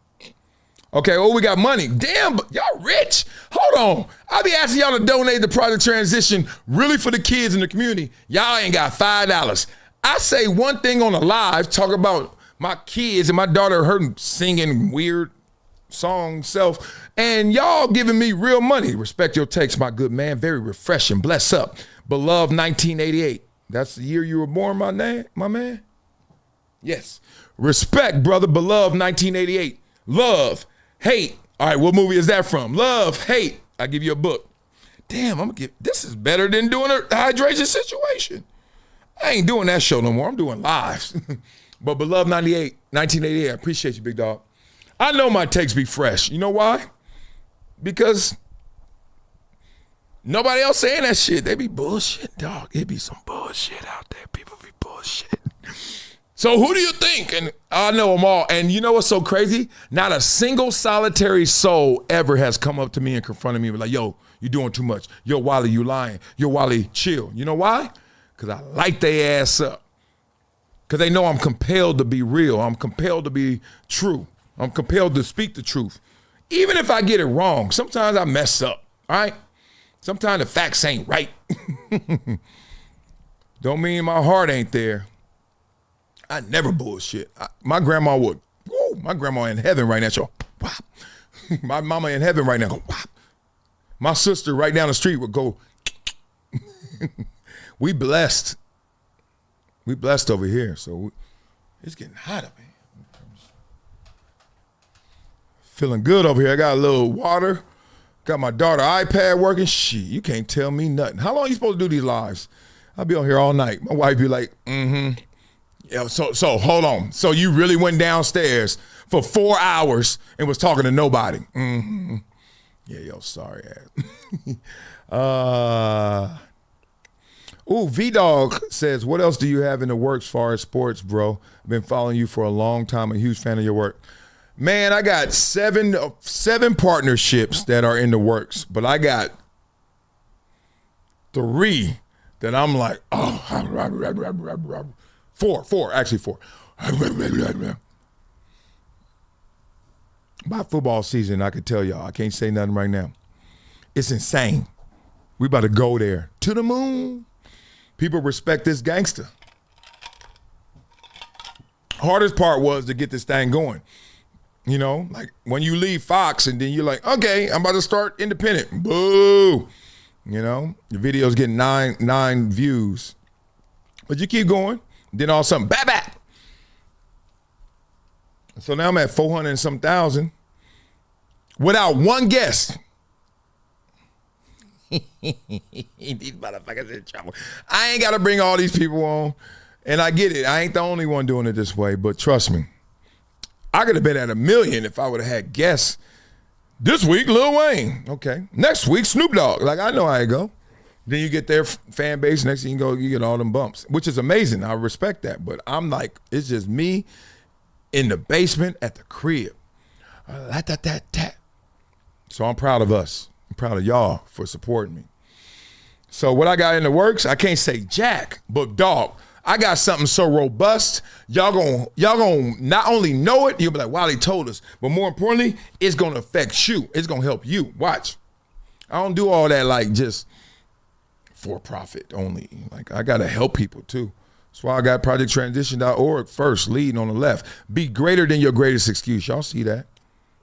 Okay, we got money. Damn, y'all rich. Hold on. I be asking y'all to donate to Project Transition really for the kids in the community. Y'all ain't got $5. I say one thing on a live, talk about my kids and my daughter heard singing weird song self, and y'all giving me real money. Respect your takes, my good man. Very refreshing. Bless up. Beloved 1988. That's the year you were born, my man? Yes. Respect, brother. Beloved 1988. Love, hate. All right, what movie is that from? Love, hate. I give you a book. Damn, this is better than doing a hydration situation. I ain't doing that show no more. I'm doing lives. But Beloved 1988, I appreciate you, big dog. I know my takes be fresh. You know why? Because nobody else saying that shit. They be bullshit, dog. It be some bullshit out there. People be bullshit. So who do you think? And I know them all. And you know what's so crazy? Not a single solitary soul ever has come up to me and confronted me with like, yo, you doing too much. Yo, Wiley, you lying. Yo, Wiley, chill. You know why? Because I light their ass up. Because they know I'm compelled to be real. I'm compelled to be true. I'm compelled to speak the truth. Even if I get it wrong, sometimes I mess up, all right? Sometimes the facts ain't right. Don't mean my heart ain't there. I never bullshit. My grandma would. Woo, my grandma in heaven right now. So, whop. My mama in heaven right now. Go, whop. My sister right down the street would go. We blessed. We blessed over here. So it's getting hot up here. Feeling good over here. I got a little water. Got my daughter iPad working. Shit, you can't tell me nothing. How long are you supposed to do these lives? I'll be on here all night. My wife be like, Yeah, so hold on. So you really went downstairs for 4 hours and was talking to nobody? Yeah, yo, sorry ass. V-Dog says, what else do you have in the works as far as sports, bro? I've been following you for a long time. I'm a huge fan of your work. Man, I got seven partnerships that are in the works, but I got 3 that I'm like, four. My football season, I can tell y'all, I can't say nothing right now. It's insane. We about to go there. To the moon. People respect this gangster. Hardest part was to get this thing going. You know, like when you leave Fox and then you're like, okay, I'm about to start independent. Boo. You know, the video's getting nine views. But you keep going. Then all of a sudden, back. So now I'm at 400 and some thousand without one guest. These motherfuckers in trouble. I ain't got to bring all these people on. And I get it. I ain't the only one doing it this way. But trust me, I could have been at 1 million if I would have had guests. This week, Lil Wayne. Okay. Next week, Snoop Dogg. Like, I know how it go. Then you get their fan base. Next thing you get all them bumps, which is amazing. I respect that. But I'm like, it's just me in the basement at the crib. So I'm proud of us. I'm proud of y'all for supporting me. So what I got in the works, I can't say jack, but dog, I got something so robust. Y'all gonna not only know it, you'll be like, wow, he told us. But more importantly, it's gonna affect you. It's gonna help you. Watch. I don't do all that like just for profit only. Like I gotta help people too. That's why I got projecttransition.org first, leading on the left. Be greater than your greatest excuse. Y'all see that?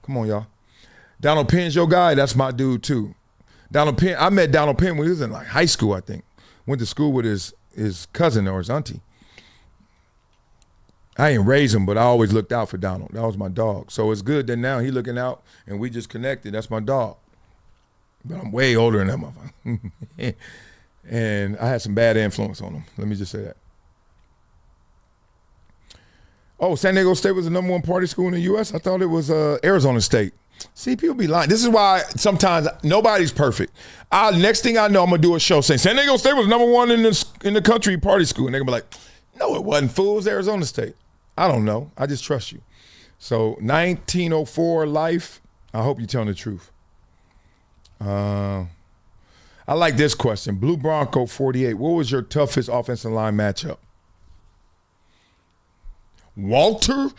Come on, y'all. Donald Penn's your guy. That's my dude too. Donald Penn, I met Donald Penn when he was in like high school, I think. Went to school with his cousin or his auntie. I ain't raised him, but I always looked out for Donald. That was my dog. So it's good that now he looking out and we just connected. That's my dog. But I'm way older than that motherfucker. And I had some bad influence on him. Let me just say that. Oh, San Diego State was the #1 party school in the U.S.? I thought it was Arizona State. See, people be lying. This is why sometimes nobody's perfect. Next thing I know, I'm going to do a show saying San Diego State was #1 in the country party school. And they're going to be like, no, it wasn't, fools. Arizona State. I don't know. I just trust you. So 1904 life, I hope you're telling the truth. I like this question. Blue Bronco 48. What was your toughest offensive line matchup? Walter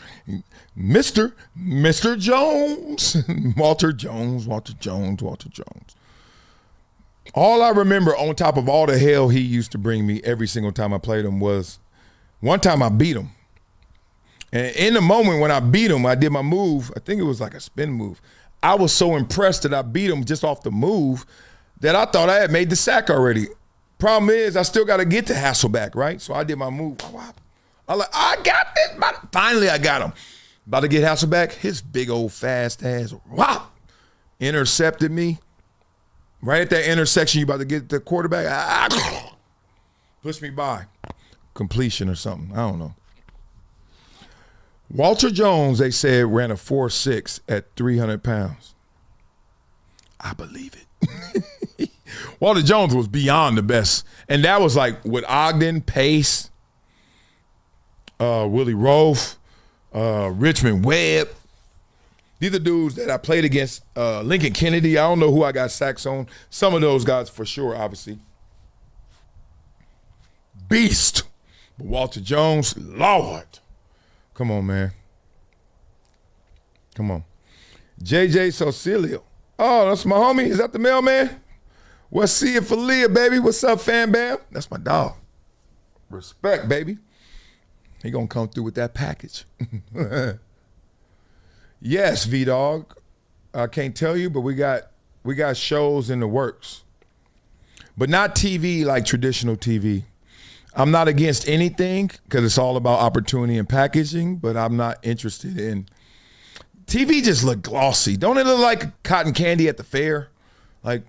Jones. Walter Jones. All I remember on top of all the hell he used to bring me every single time I played him was one time I beat him. And in the moment when I beat him, I did my move. I think it was like a spin move. I was so impressed that I beat him just off the move that I thought I had made the sack already. Problem is, I still got to get to Hasselback, right? So I did my move. I'm like, I got this. Finally, I got him. About to get Hasselback. His big old fast ass, whop, intercepted me. Right at that intersection, you about to get the quarterback. Pushed me by. Completion or something. I don't know. Walter Jones, they said, ran a 4.6 at 300 pounds. I believe it. Walter Jones was beyond the best. And that was like with Ogden, Pace, Willie Rofe, Richmond Webb. These are dudes that I played against. Lincoln Kennedy. I don't know who I got sacks on. Some of those guys for sure, obviously. Beast. But Walter Jones, Lord. Come on, man. Come on. JJ Sociology. Oh, that's my homie. Is that the mailman? What's see it for Leah, baby? What's up, fam bam? That's my dog. Respect, baby. He gonna come through with that package. Yes, V-Dog. I can't tell you, but we got shows in the works. But not TV like traditional TV. I'm not against anything because it's all about opportunity and packaging, but I'm not interested in TV. Just look glossy. Don't it look like cotton candy at the fair? Like,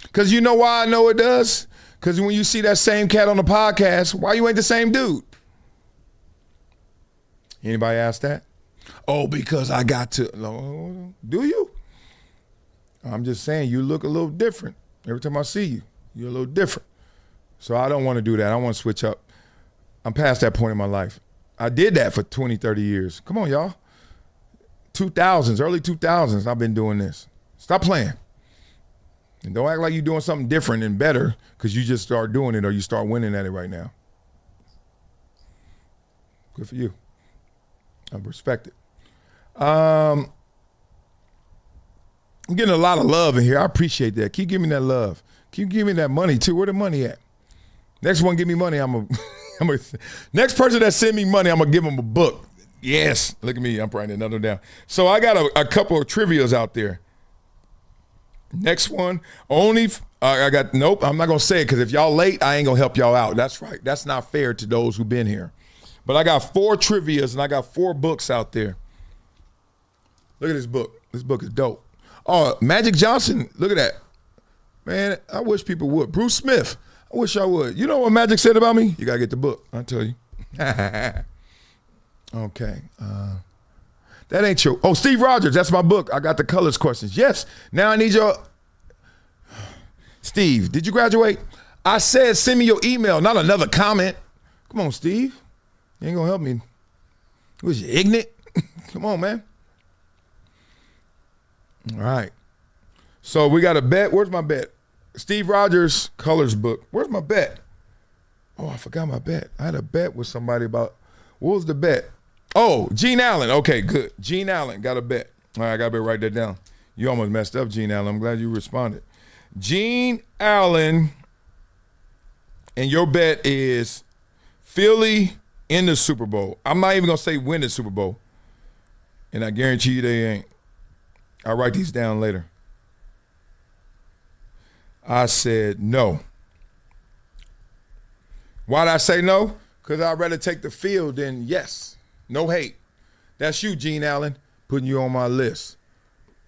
because you know why I know it does? Because when you see that same cat on the podcast, why you ain't the same dude? Anybody ask that? Oh, because I got to. No, do you? I'm just saying you look a little different. Every time I see you, you're a little different. So I don't want to do that. I want to switch up. I'm past that point in my life. I did that for 20, 30 years. Come on, y'all. 2000s, early 2000s, I've been doing this. Stop playing. And don't act like you're doing something different and better because you just start doing it or you start winning at it right now. Good for you. I respect it. I'm getting a lot of love in here. I appreciate that. Keep giving me that love. Keep giving me that money too. Where the money at? Next one, give me money. Next person that send me money, I'm gonna give them a book. Yes. Look at me. I'm writing another down. So I got a couple of trivias out there. Next one, nope, I'm not gonna say it because if y'all late, I ain't gonna help y'all out. That's right. That's not fair to those who've been here. But I got 4 trivias and I got 4 books out there. Look at this book. This book is dope. Oh, Magic Johnson, look at that. Man, I wish people would. Bruce Smith, I wish I would. You know what Magic said about me? You gotta get the book, I'll tell you. Okay. That ain't true. Oh, Steve Rogers, that's my book. I got the colors questions. Yes, now I need your, Steve, did you graduate? I said send me your email, not another comment. Come on, Steve. You ain't gonna help me. Was you ignorant? Come on, man. All right. So we got a bet. Where's my bet? Steve Rogers colors book. Where's my bet? Oh, I forgot my bet. I had a bet with somebody about, what was the bet? Oh, Gene Allen. Okay, good. Gene Allen got a bet. All right, I got to write that down. You almost messed up, Gene Allen. I'm glad you responded. Gene Allen, and your bet is Philly in the Super Bowl. I'm not even going to say win the Super Bowl. And I guarantee you they ain't. I'll write these down later. I said no. Why'd I say no? Because I'd rather take the field than yes. No hate. That's you, Gene Allen, putting you on my list.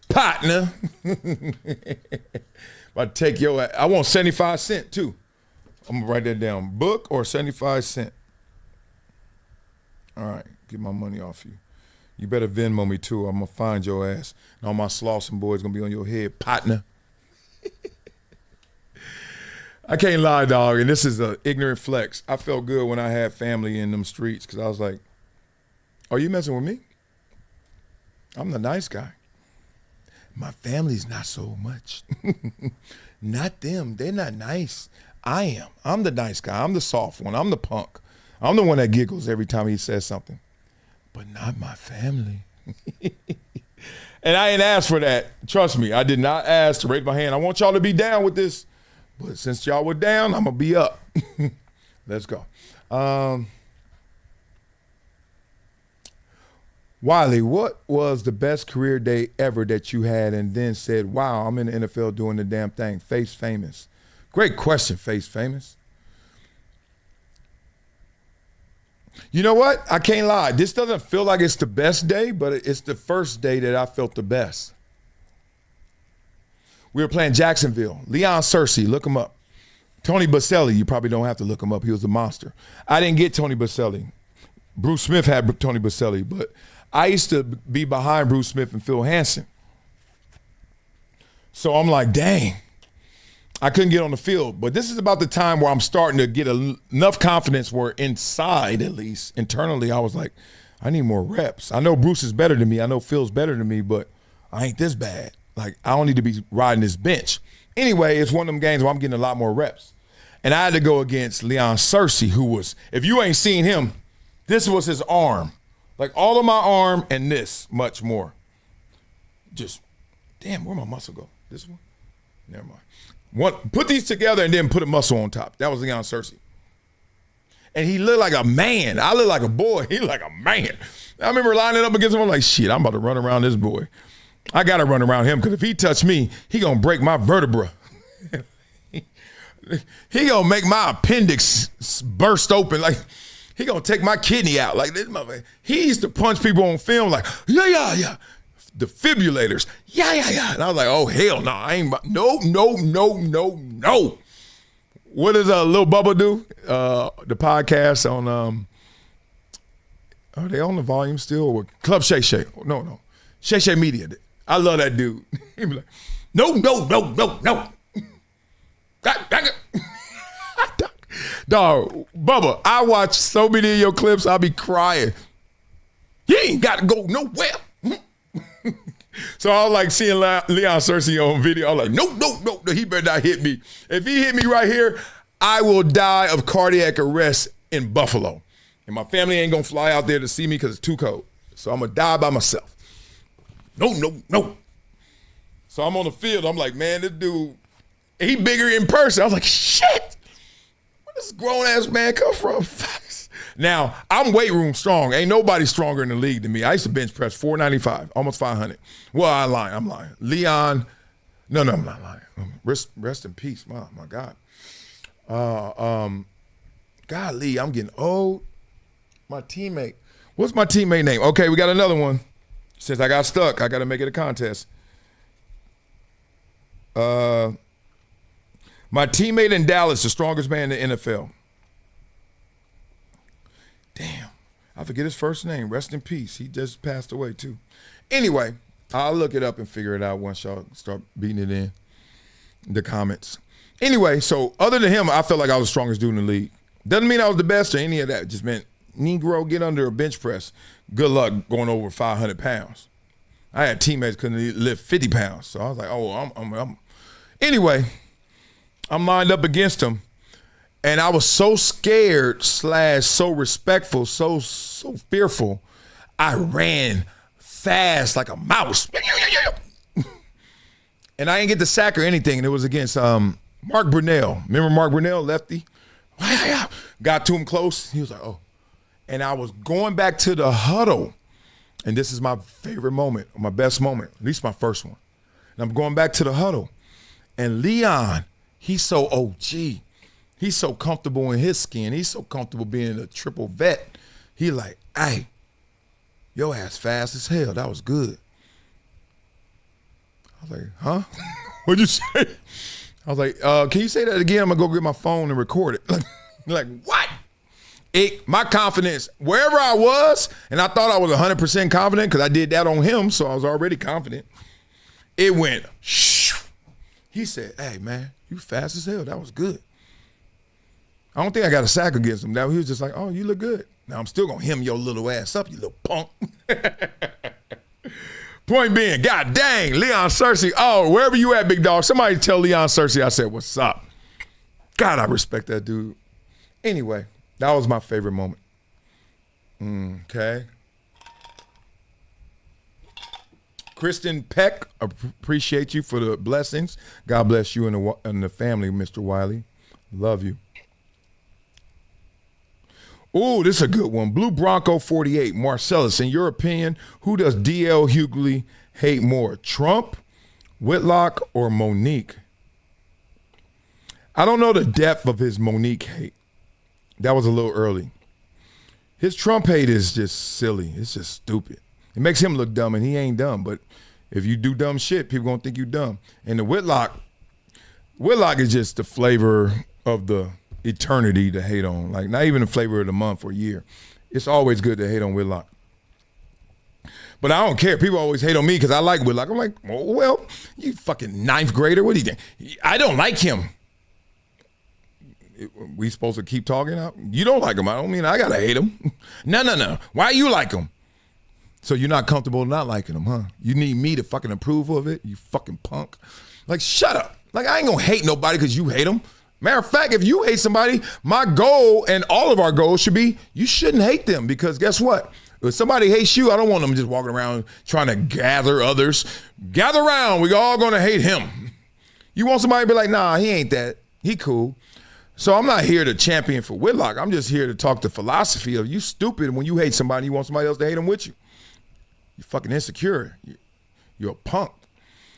Partner. I'd take your, I want 75 cents too. I'm gonna write that down. Book or 75 cents. All right, get my money off you. You better Venmo me too. I'm gonna find your ass. And all my Slauson boys gonna be on your head, partner. I can't lie, dog, and this is an ignorant flex. I felt good when I had family in them streets because I was like, are you messing with me? I'm the nice guy. My family's not so much. Not them. They're not nice. I am. I'm the nice guy. I'm the soft one. I'm the punk. I'm the one that giggles every time he says something. But not my family. And I ain't asked for that. Trust me, I did not ask to raise my hand. I want y'all to be down with this. But since y'all were down, I'm going to be up. Let's go. Wiley, what was the best career day ever that you had and then said, wow, I'm in the NFL doing the damn thing? Face famous. Great question, Face famous. You know what? I can't lie. This doesn't feel like it's the best day, but it's the first day that I felt the best. We were playing Jacksonville. Leon Searcy, look him up. Tony Baselli, you probably don't have to look him up. He was a monster. I didn't get Tony Baselli. Bruce Smith had Tony Baselli, but I used to be behind Bruce Smith and Phil Hansen. So I'm like, dang. I couldn't get on the field. But this is about the time where I'm starting to get enough confidence where inside, at least, internally, I was like, I need more reps. I know Bruce is better than me. I know Phil's better than me, but I ain't this bad. Like, I don't need to be riding this bench. Anyway, it's one of them games where I'm getting a lot more reps. And I had to go against Leon Searcy, who was, if you ain't seen him, this was his arm. Like, all of my arm and this much more. Just, damn, where'd my muscle go? This one? Never mind. Put these together and then put a muscle on top. That was Leon Searcy. And he looked like a man. I looked like a boy. He looked like a man. I remember lining up against him. I'm like, shit, I'm about to run around this boy. I got to run around him because if he touch me, he going to break my vertebra. He going to make my appendix burst open. Like, he going to take my kidney out. Like, this motherfucker. He used to punch people on film like, yeah. Defibrillators. Yeah. And I was like, oh, hell no. I ain't, no. What does Lil Bubba do? The podcast on, are they on the volume still? Or Club Shay Shay? No. Shay Shay Media. I love that dude. He be like, no. Dog, Bubba, I watch so many of your clips, I be crying. You ain't got to go nowhere. So I was like seeing Leon Searcy on video. I was like, no, he better not hit me. If he hit me right here, I will die of cardiac arrest in Buffalo. And my family ain't going to fly out there to see me because it's too cold. So I'm going to die by myself. No. So I'm on the field. I'm like, man, this dude, he bigger in person. I was like, shit. Where does this grown-ass man come from? Now, I'm weight room strong. Ain't nobody stronger in the league than me. I used to bench press 495, almost 500. Well, I'm lying. Leon, no, I'm not lying. Rest in peace, my God. Golly, I'm getting old. My teammate. What's my teammate name? Okay, we got another one. Since I got stuck, I got to make it a contest. My teammate in Dallas, the strongest man in the NFL. Damn, I forget his first name. Rest in peace. He just passed away too. Anyway, I'll look it up and figure it out once y'all start beating it in the comments. Anyway, so other than him, I felt like I was the strongest dude in the league. Doesn't mean I was the best or any of that. It just meant Negro, get under a bench press. Good luck going over 500 pounds. I had teammates couldn't lift 50 pounds. So I was like, oh, I'm. Anyway, I'm lined up against him. And I was so scared / so respectful, so fearful. I ran fast like a mouse. And I didn't get the sack or anything. And it was against Mark Brunell. Remember Mark Brunell, lefty? Got to him close. He was like, oh. And I was going back to the huddle. And this is my favorite moment, my best moment, at least my first one. And I'm going back to the huddle. And Leon, he's so OG. He's so comfortable in his skin. He's so comfortable being a triple vet. He like, hey, your ass fast as hell. That was good. I was like, huh? What'd you say? I was like, can you say that again? I'm going to go get my phone and record it. Like what? My confidence, wherever I was, and I thought I was 100% confident because I did that on him, so I was already confident. It went, shh. He said, hey, man, you fast as hell. That was good. I don't think I got a sack against him. Now he was just like, oh, you look good. Now I'm still going to hem your little ass up, you little punk. Point being, God dang, Leon Searcy. Oh, wherever you at, big dog, somebody tell Leon Searcy I said, what's up? God, I respect that dude. Anyway, that was my favorite moment. Okay. Kristen Peck, appreciate you for the blessings. God bless you and the family, Mr. Wiley. Love you. Ooh, this is a good one. Blue Bronco 48, Marcellus, in your opinion, who does D.L. Hughley hate more, Trump, Whitlock, or Monique? I don't know the depth of his Monique hate. That was a little early. His Trump hate is just silly. It's just stupid. It makes him look dumb, and he ain't dumb. But if you do dumb shit, people gonna think you dumb. And the Whitlock is just the flavor of the eternity to hate on. Like not even the flavor of the month or year. It's always good to hate on Whitlock. But I don't care. People always hate on me because I like Whitlock. I'm like, oh, well, you fucking ninth grader. What do you think? I don't like him. We supposed to keep talking? You don't like him. I don't mean I got to hate him. No. Why you like him? So you're not comfortable not liking him, huh? You need me to fucking approve of it, you fucking punk. Like, shut up. Like, I ain't going to hate nobody because you hate them. Matter of fact, if you hate somebody, my goal and all of our goals should be you shouldn't hate them because guess what? If somebody hates you, I don't want them just walking around trying to gather others. Gather around. We all going to hate him. You want somebody to be like, nah, he ain't that. He cool. So I'm not here to champion for Whitlock. I'm just here to talk the philosophy of you stupid when you hate somebody, you want somebody else to hate them with you. You're fucking insecure. You're a punk.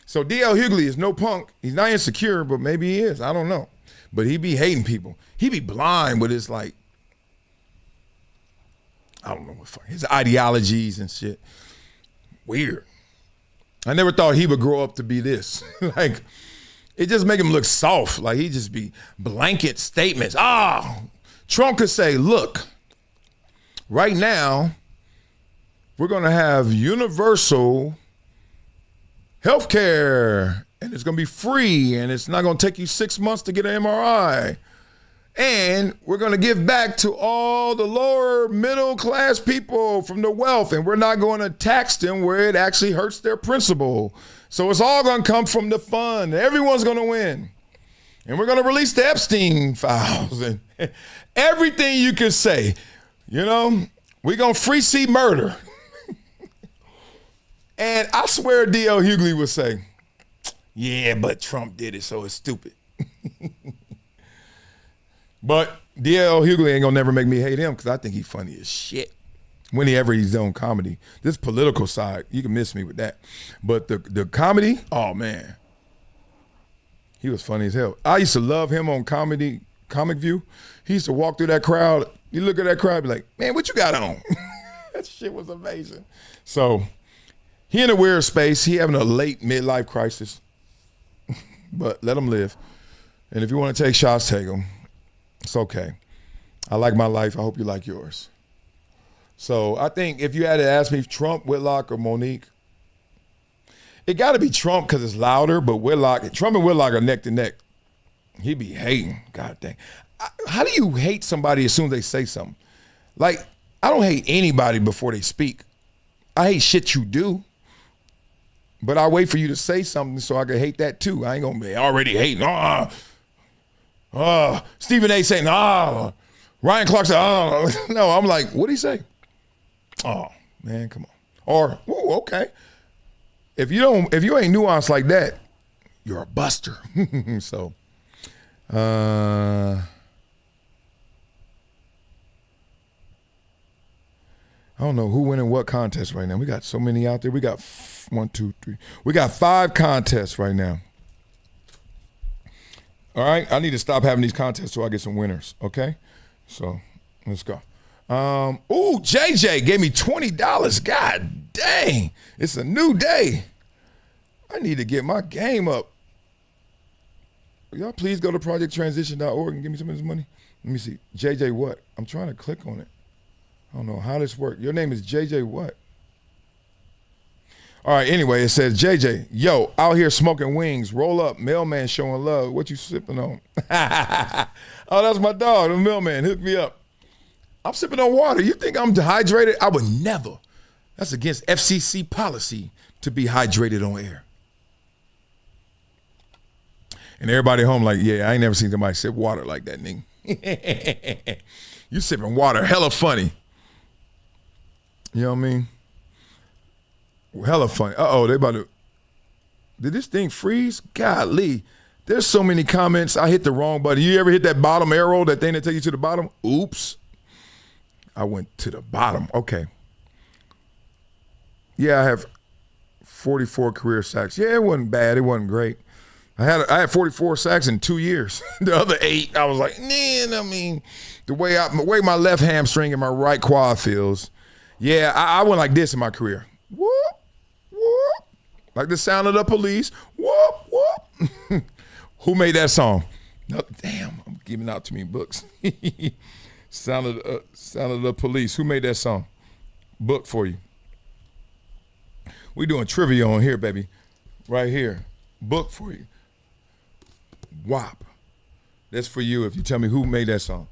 So D.L. Hughley is no punk. He's not insecure, but maybe he is. I don't know. But he be hating people. He be blind with his like, I don't know what his ideologies and shit. Weird. I never thought he would grow up to be this. Like, it just make him look soft. Like he just be blanket statements. Trump could say, look, right now, we're gonna have universal health care. And it's going to be free, and it's not going to take you 6 months to get an MRI. And we're going to give back to all the lower middle class people from the wealth, and we're not going to tax them where it actually hurts their principal. So it's all going to come from the fund. Everyone's going to win. And we're going to release the Epstein files and everything you can say. You know, we're going to free see murder. And I swear D.L. Hughley would say, yeah, but Trump did it, so it's stupid. But D.L. Hughley ain't gonna never make me hate him because I think he's funny as shit. Whenever he's on comedy. This political side, you can miss me with that. But the comedy, oh man. He was funny as hell. I used to love him on Comic View. He used to walk through that crowd. You look at that crowd, be like, man, what you got on? That shit was amazing. So he in a weird space. He having a late midlife crisis. But let him live. And if you want to take shots, take them. It's okay. I like my life. I hope you like yours. So I think if you had to ask me Trump, Whitlock, or Monique, it got to be Trump because it's louder, but Trump and Whitlock are neck to neck. He be hating. God dang. How do you hate somebody as soon as they say something? Like, I don't hate anybody before they speak. I hate shit you do. But I wait for you to say something so I can hate that too. I ain't gonna be already hating. Stephen A. saying, Ryan Clark said, no, I'm like, what'd he say? Oh, man, come on. Or, okay. If you ain't nuanced like that, you're a buster. So, I don't know who winning what contest right now. We got so many out there. We got 1, 2, 3. We got 5 contests right now. All right, I need to stop having these contests so I get some winners, okay? So, let's go. JJ gave me $20. God dang, it's a new day. I need to get my game up. Y'all please go to projecttransition.org and give me some of this money. Let me see, JJ what? I'm trying to click on it. I don't know how this works. Your name is JJ what? All right, anyway, it says, JJ, yo, out here smoking wings, roll up, mailman showing love. What you sipping on? Oh, that's my dog, the mailman, hook me up. I'm sipping on water. You think I'm dehydrated? I would never. That's against FCC policy to be hydrated on air. And everybody home like, yeah, I ain't never seen somebody sip water like that, nigga. You sipping water, hella funny. You know what I mean? Hella funny. Uh-oh, they about to, did this thing freeze? Golly. There's so many comments. I hit the wrong button. You ever hit that bottom arrow, that thing that takes you to the bottom? Oops. I went to the bottom. Okay. Yeah, I have 44 career sacks. Yeah, it wasn't bad. It wasn't great. I had 44 sacks in 2 years. The other 8, I was like, man, I mean, the way my left hamstring and my right quad feels. Yeah, I went like this in my career. Whoop, whoop. Like the sound of the police. Whoop, whoop. Who made that song? No, damn, I'm giving out too many books. Sound of the police. Who made that song? Book for you. We doing trivia on here, baby. Right here. Book for you. WAP. That's for you if you tell me who made that song.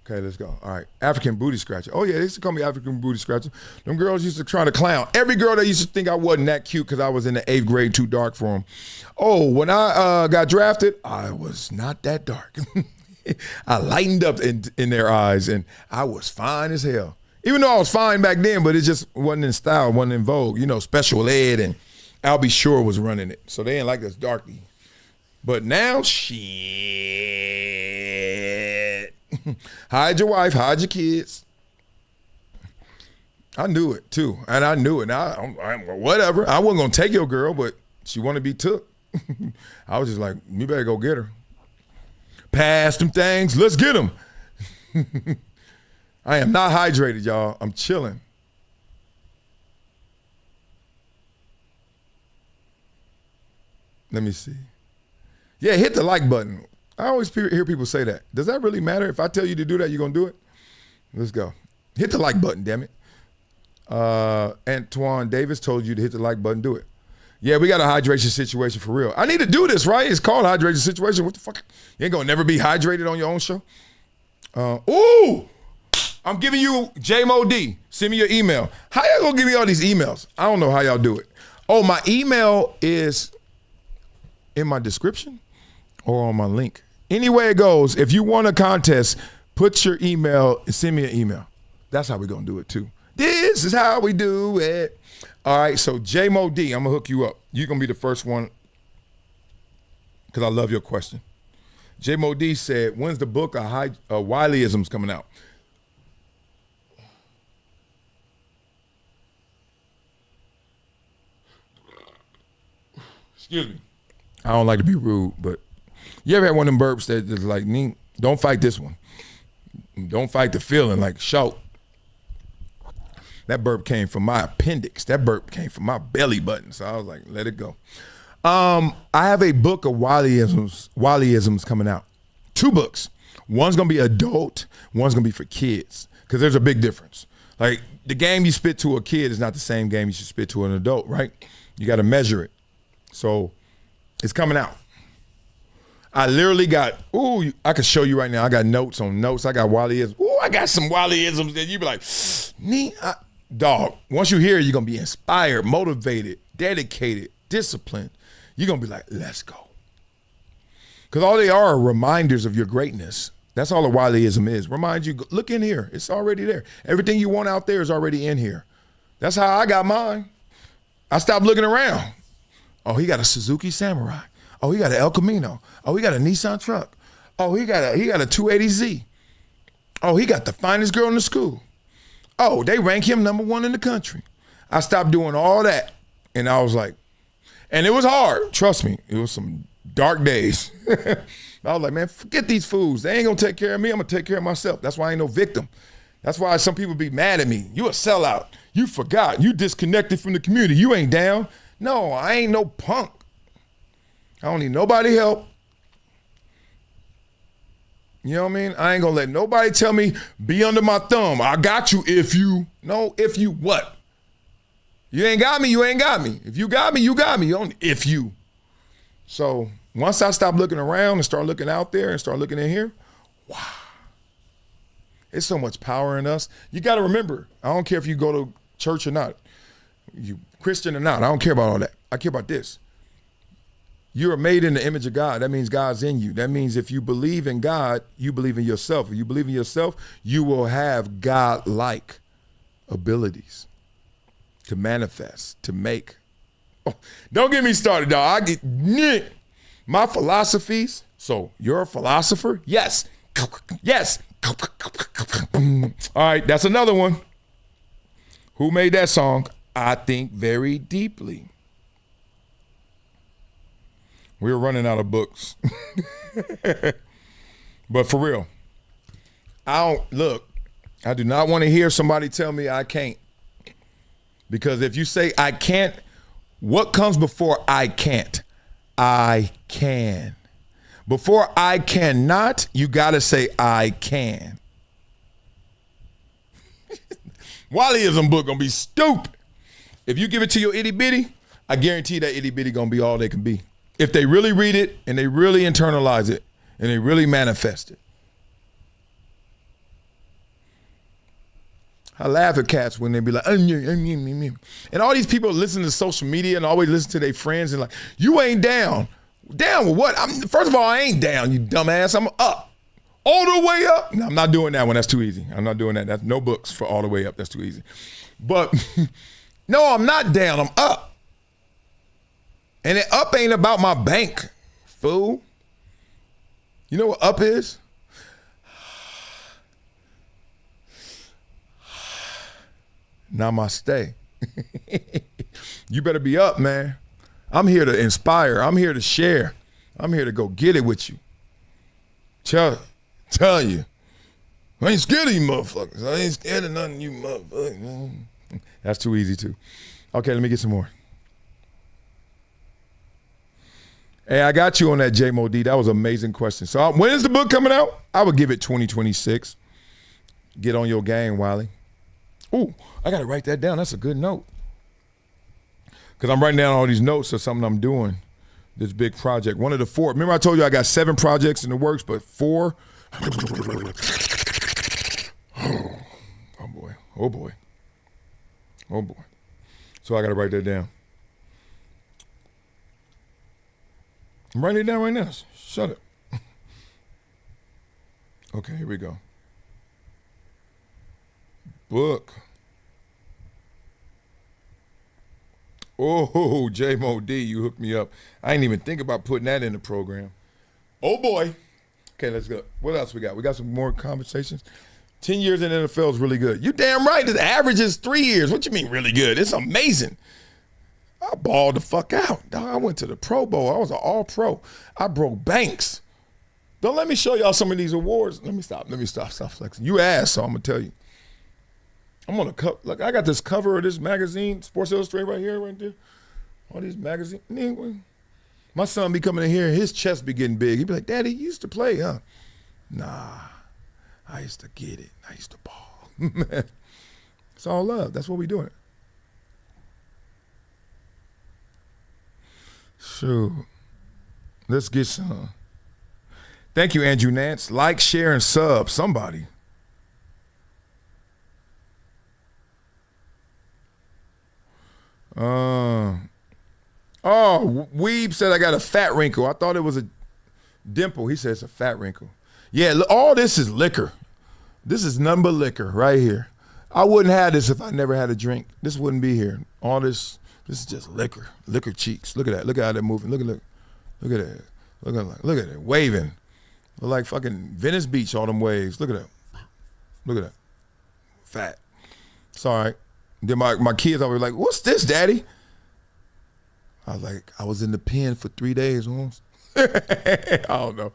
Okay, let's go. All right. African Booty Scratcher. Oh, yeah, they used to call me African Booty Scratcher. Them girls used to try to clown. Every girl that used to think I wasn't that cute because I was in the 8th grade too dark for them. Oh, when I got drafted, I was not that dark. I lightened up in their eyes, and I was fine as hell. Even though I was fine back then, but it just wasn't in style, wasn't in vogue. You know, Special Ed and Albie Shore was running it. So they didn't like us darky. But now, shit. Hide your wife, hide your kids. I knew it too, and I knew it. Whatever. I wasn't gonna take your girl, but she wanted to be took. I was just like, you better go get her. Pass them things. Let's get them. I am not hydrated, y'all. I'm chilling. Let me see. Yeah, hit the like button. I always hear people say that. Does that really matter? If I tell you to do that, you're going to do it? Let's go. Hit the like button, damn it. Antoine Davis told you to hit the like button, do it. Yeah, we got a hydration situation for real. I need to do this, right? It's called hydration situation. What the fuck? You ain't going to never be hydrated on your own show? Ooh! I'm giving you JMOD. Send me your email. How y'all going to give me all these emails? I don't know how y'all do it. Oh, my email is in my description or on my link. Anyway it goes, if you want a contest, put your email and send me an email. That's how we're going to do it too. This is how we do it. All right, so JMOD, I'm going to hook you up. You're going to be the first one because I love your question. JMOD said, when's the book of Wileyisms coming out? Excuse me. I don't like to be rude, but you ever had one of them burps that is like, don't fight this one. Don't fight the feeling, like shout. That burp came from my appendix. That burp came from my belly button. So I was like, let it go. I have a book of Wileyisms coming out. 2 books. One's gonna be adult, one's gonna be for kids. Because there's a big difference. Like the game you spit to a kid is not the same game you should spit to an adult, right? You gotta measure it. So it's coming out. I literally got, I can show you right now. I got notes on notes. I got Wileyisms. I got some Wileyisms that you be like, dog, once you hear it, you're going to be inspired, motivated, dedicated, disciplined. You're going to be like, let's go. Because all they are reminders of your greatness. That's all a Wileyism is. Remind you, look in here. It's already there. Everything you want out there is already in here. That's how I got mine. I stopped looking around. Oh, he got a Suzuki Samurai. Oh, he got an El Camino. Oh, he got a Nissan truck. Oh, he got a 280Z. Oh, he got the finest girl in the school. Oh, they rank him #1 in the country. I stopped doing all that, and I was like, and it was hard. Trust me, it was some dark days. I was like, man, forget these fools. They ain't gonna take care of me. I'm gonna take care of myself. That's why I ain't no victim. That's why some people be mad at me. You a sellout. You forgot. You disconnected from the community. You ain't down. No, I ain't no punk. I don't need nobody help. You know what I mean? I ain't gonna let nobody tell me, be under my thumb. I got you if you. No, if you what? You ain't got me, you ain't got me. If you got me, you got me. You don't, if you. So once I stop looking around and start looking out there and start looking in here, wow. It's so much power in us. You gotta remember, I don't care if you go to church or not, you Christian or not, I don't care about all that. I care about this. You are made in the image of God. That means God's in you. That means if you believe in God, you believe in yourself. If you believe in yourself, you will have God-like abilities to manifest, to make. Oh, don't get me started, dog. I get my philosophies. So you're a philosopher? Yes. Yes. All right, that's another one. Who made that song? I think very deeply. We're running out of books. But for real, I do not want to hear somebody tell me I can't. Because if you say I can't, what comes before I can't? I can. Before I cannot, you got to say I can. Wileyism book gonna be stupid. If you give it to your itty bitty, I guarantee that itty bitty gonna be all they can be. If they really read it and they really internalize it and they really manifest it. I laugh at cats when they be like, and all these people listen to social media and always listen to their friends and like, you ain't down. Down with what? First of all, I ain't down, you dumbass. I'm up. All the way up. No, I'm not doing that one. That's too easy. I'm not doing that. That's no books for all the way up. That's too easy. But no, I'm not down. I'm up. And it up ain't about my bank, fool. You know what up is? Namaste. You better be up, man. I'm here to inspire. I'm here to share. I'm here to go get it with you. Tell you. I ain't scared of you motherfuckers. I ain't scared of nothing, you motherfuckers. That's too easy too. Okay, let me get some more. Hey, I got you on that, J Mo D. That was an amazing question. So when is the book coming out? I would give it 2026. Get on your game, Wiley. Ooh, I got to write that down. That's a good note. Because I'm writing down all these notes of something I'm doing, this big project. One of the 4. Remember I told you I got 7 projects in the works, but 4. Oh, boy. Oh, boy. Oh, boy. So I got to write that down. I'm writing it down right now. Shut it. Okay, here we go. Book. Oh, J-Mo D, you hooked me up. I didn't even think about putting that in the program. Oh, boy. Okay, let's go. What else we got? We got some more conversations. 10 years in the NFL is really good. You damn right. The average is 3 years. What you mean really good? It's amazing. I balled the fuck out. I went to the Pro Bowl. I was an all-pro. I broke banks. Don't let me show y'all some of these awards. Let me stop. Stop flexing. You asked, so I'm going to tell you. I'm on a cover. Look, I got this cover of this magazine, Sports Illustrated right here, right there. All these magazines. My son be coming in here, his chest be getting big. He be like, Daddy, you used to play, huh? Nah, I used to get it. I used to ball. It's all love. That's what we doing. Shoot. Let's get some. Thank you, Andrew Nance. Like, share, and sub. Somebody. Weeb said I got a fat wrinkle. I thought it was a dimple. He said it's a fat wrinkle. Yeah, all this is liquor. This is nothing but liquor right here. I wouldn't have this if I never had a drink. This wouldn't be here. All this is just liquor. Liquor cheeks. Look at that. Look at how they're moving. Look at that. Look at it. Waving. Look like fucking Venice Beach, all them waves. Look at that. Look at that. Fat. It's all right. Then my kids always like, what's this, Daddy? I was like, I was in the pen for 3 days once. I don't know.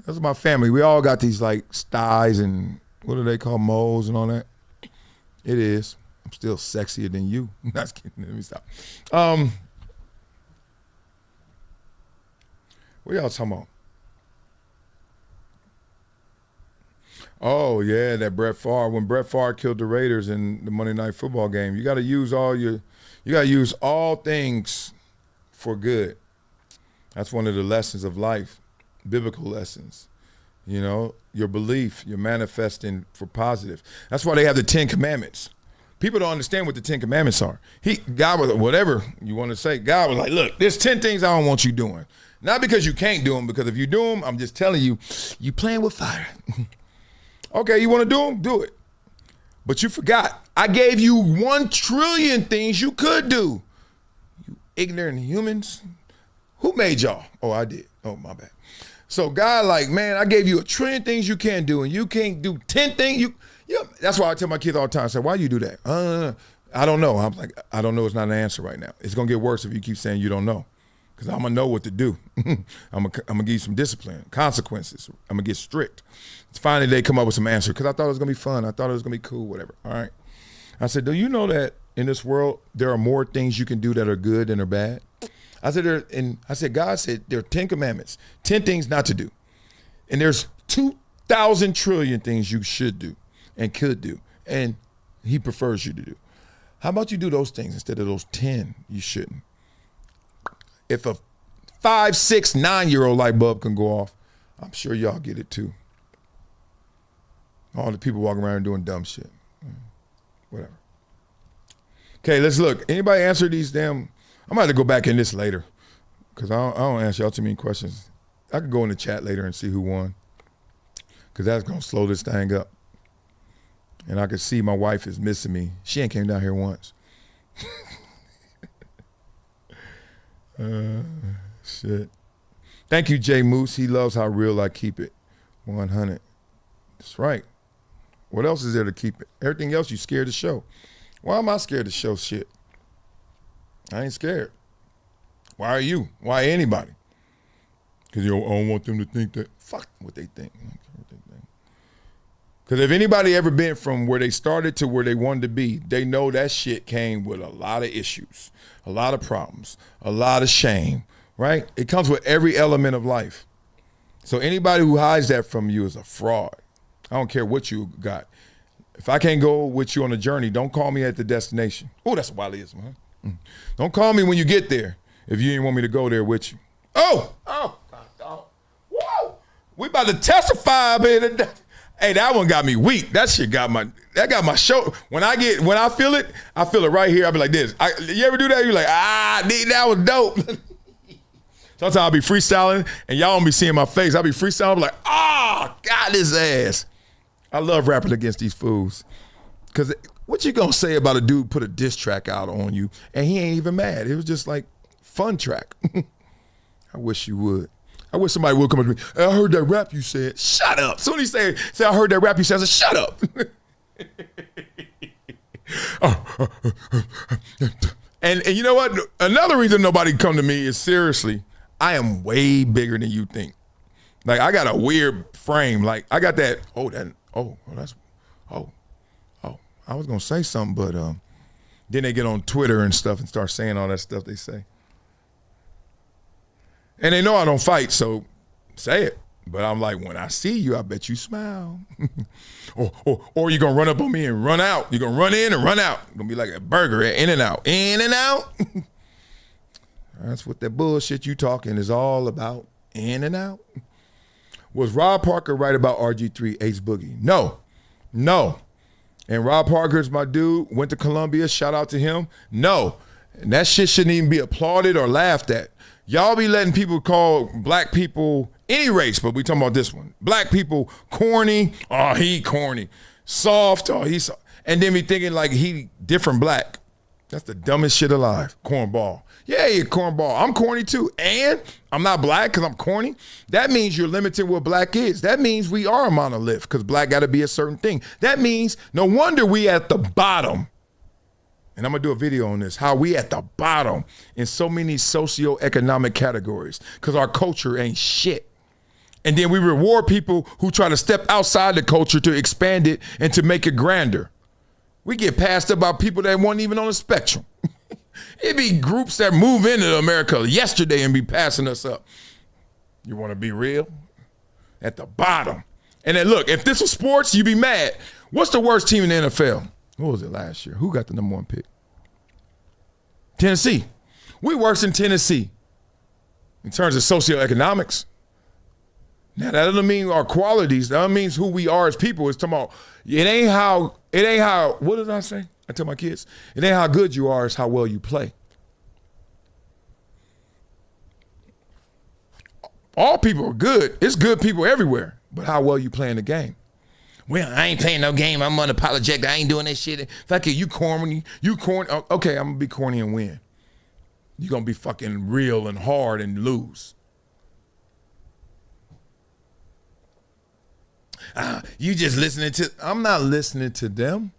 That's my family. We all got these like styes and what do they call moles and all that? It is. I'm still sexier than you. Not kidding. Let me stop. What y'all talking about? Oh yeah, that Brett Favre. When Brett Favre killed the Raiders in the Monday Night Football game, you got to use all things for good. That's one of the lessons of life, biblical lessons. You know, your belief, you're manifesting for positive. That's why they have the 10 Commandments. People don't understand what the 10 Commandments are. God was, whatever you want to say, God was like, look, there's 10 things I don't want you doing. Not because you can't do them, because if you do them, I'm just telling you, you playing with fire. Okay, you want to do them? Do it. But you forgot. I gave you 1 trillion things you could do. You ignorant humans. Who made y'all? Oh, I did. Oh, my bad. So God like, man, I gave you 1 trillion things you can't do, and you can't do 10 things. That's why I tell my kids all the time, I say, why you do that? I don't know. I'm like, I don't know. It's not an answer right now. It's going to get worse if you keep saying you don't know. Because I'm going to know what to do. I'm going to give you some discipline, consequences. I'm going to get strict. Finally, they come up with some answer because I thought it was going to be fun. I thought it was going to be cool, whatever. All right. I said, do you know that in this world, there are more things you can do that are good than are bad? I said, God said there are 10 commandments, 10 things not to do. And there's 2,000 trillion things you should do and could do. And he prefers you to do. How about you do those things instead of those 10 you shouldn't? If a 5, 6, 9-year-old light bulb can go off, I'm sure y'all get it too. All the people walking around doing dumb shit. Whatever. Okay, let's look. Anybody answer these damn... I'm going to have to go back in this later because I don't answer y'all too many questions. I could go in the chat later and see who won because that's going to slow this thing up. And I could see my wife is missing me. She ain't came down here once. Shit. Thank you, Jay Moose. He loves how real I keep it. 100. That's right. What else is there to keep it? Everything else you scared to show. Why am I scared to show shit? I ain't scared. Why are you? Why anybody? Because I don't want them to think that. Fuck what they think. I don't care what they think. Because if anybody ever been from where they started to where they wanted to be, they know that shit came with a lot of issues, a lot of problems, a lot of shame, right? It comes with every element of life. So anybody who hides that from you is a fraud. I don't care what you got. If I can't go with you on a journey, don't call me at the destination. Oh, that's what Wiley is, man. Don't call me when you get there if you didn't want me to go there with you. Oh, whoa. We about to testify, man. Hey, that one got me weak. That shit got my shoulder. When I feel it right here. I be like this. You ever do that? You're like, that was dope. Sometimes I'll be freestyling and y'all don't be seeing my face. I'll be freestyling, I'll be like, God, his ass. I love rapping against these fools. Cause what you gonna say about a dude put a diss track out on you and he ain't even mad? It was just like fun track. I wish you would. I wish somebody would come up to me. I heard that rap you said. Shut up. Soon as he say I heard that rap you said, I said, shut up. And you know what? Another reason nobody come to me is seriously, I am way bigger than you think. Like I got a weird frame. Like I got that, I was gonna say something, but then they get on Twitter and stuff and start saying all that stuff they say. And they know I don't fight, so say it. But I'm like, when I see you, I bet you smile. or you're gonna run up on me and run out. You're gonna run in and run out. It's gonna be like a burger at In-N-Out. In-N-Out. That's what that bullshit you talking is all about. In-N-Out. Was Rob Parker right about RG3 Ace Boogie? No. And Rob Parker's my dude, went to Columbia, shout out to him. No, and that shit shouldn't even be applauded or laughed at. Y'all be letting people call black people, any race, but we talking about this one. Black people corny, he corny. Soft, he's soft. And then be thinking like he different black. That's the dumbest shit alive, cornball. Yeah, you're cornball. I'm corny too, and I'm not black because I'm corny. That means you're limited what black is. That means we are a monolith because black got to be a certain thing. That means no wonder we at the bottom. And I'm going to do a video on this, how we at the bottom in so many socioeconomic categories because our culture ain't shit. And then we reward people who try to step outside the culture to expand it and to make it grander. We get passed up by people that weren't even on the spectrum. It be groups that move into America yesterday and be passing us up. You want to be real? At the bottom. And then look, if this was sports, you'd be mad. What's the worst team in the NFL? What was it last year? Who got the number 1 pick? Tennessee. We worse than Tennessee in terms of socioeconomics. Now that doesn't mean our qualities. That means who we are as people. It's talking about it ain't how, what did I say? I tell my kids, it ain't how good you are, it's how well you play. All people are good. It's good people everywhere, but how well you play in the game. Well, I ain't playing no game. I'm unapologetic. I ain't doing that shit. Fuck it, you corny. Okay, I'm gonna be corny and win. You're gonna be fucking real and hard and lose. You just listening to, I'm not listening to them.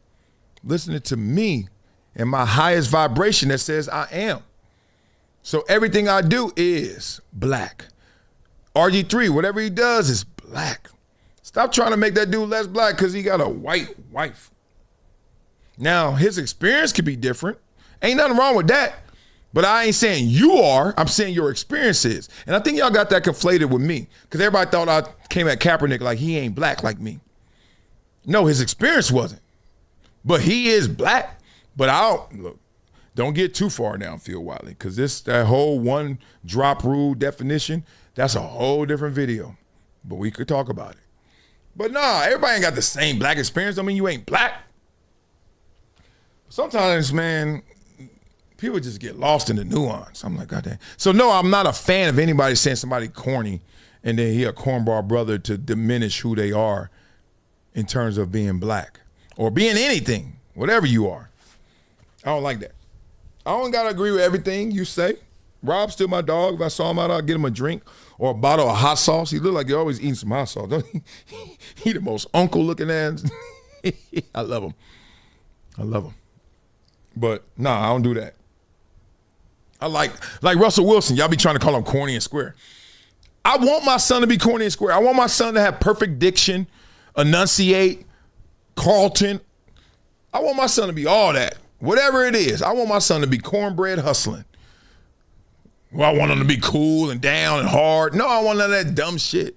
Listening to me and my highest vibration that says I am. So everything I do is black. RG3, whatever he does is black. Stop trying to make that dude less black because he got a white wife. Now, his experience could be different. Ain't nothing wrong with that. But I ain't saying you are. I'm saying your experience is. And I think y'all got that conflated with me because everybody thought I came at Kaepernick like he ain't black like me. No, his experience wasn't. But he is black. But don't get too far downfield, Wiley, because that whole one drop rule definition, that's a whole different video. But we could talk about it. But nah, everybody ain't got the same black experience. I mean, you ain't black. Sometimes, man, people just get lost in the nuance. I'm like, goddamn. So no, I'm not a fan of anybody saying somebody corny and then he a cornball brother to diminish who they are in terms of being black or being anything, whatever you are. I don't like that. I don't gotta agree with everything you say. Rob's still my dog. If I saw him out, I'd get him a drink or a bottle of hot sauce. He look like he always eating some hot sauce. Don't he? He the most uncle looking ass. I love him. But nah, I don't do that. I like Russell Wilson. Y'all be trying to call him corny and square. I want my son to be corny and square. I want my son to have perfect diction, enunciate, Carlton. I want my son to be all that. Whatever it is, I want my son to be cornbread hustling. Well, I want him to be cool and down and hard. No, I want none of that dumb shit.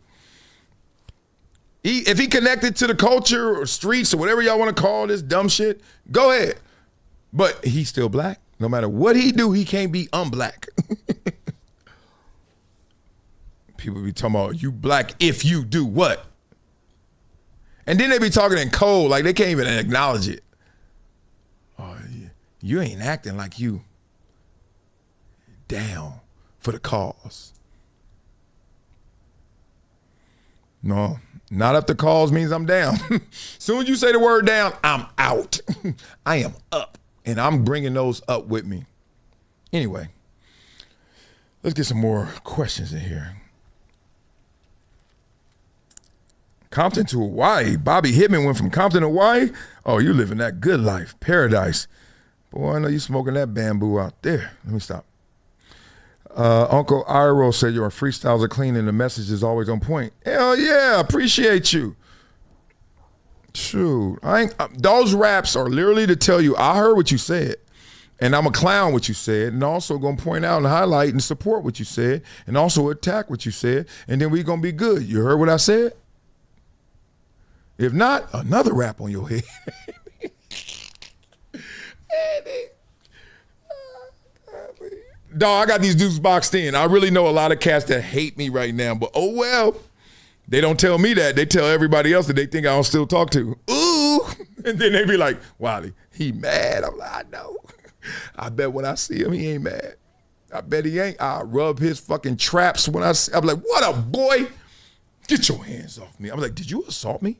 If he connected to the culture or streets or whatever y'all want to call this dumb shit, go ahead. But he's still black. No matter what he do, he can't be unblack. People be talking about you black if you do what? And then they be talking in code like they can't even acknowledge it. Oh, you ain't acting like you down for the cause. No, not if the cause means I'm down. Soon as you say the word down, I'm out. I am up. And I'm bringing those up with me. Anyway, let's get some more questions in here. Compton to Hawaii. Bobby Hittman went from Compton to Hawaii. Oh, you living that good life. Paradise. Boy, I know you smoking that bamboo out there. Let me stop. Uncle Iro said your freestyles are clean and the message is always on point. Hell yeah, appreciate you. Shoot, those raps are literally to tell you I heard what you said, and I'm a clown what you said, and also gonna point out and highlight and support what you said, and also attack what you said, and then we gonna be good. You heard what I said? If not, another rap on your head. Dog, I got these dudes boxed in. I really know a lot of cats that hate me right now, but oh well. They don't tell me that. They tell everybody else that they think I don't still talk to. Ooh. And then they be like, Wiley, he mad. I'm like, I know. I bet when I see him, he ain't mad. I bet he ain't. I rub his fucking traps when I see. I'm like, what a boy. Get your hands off me. I'm like, did you assault me?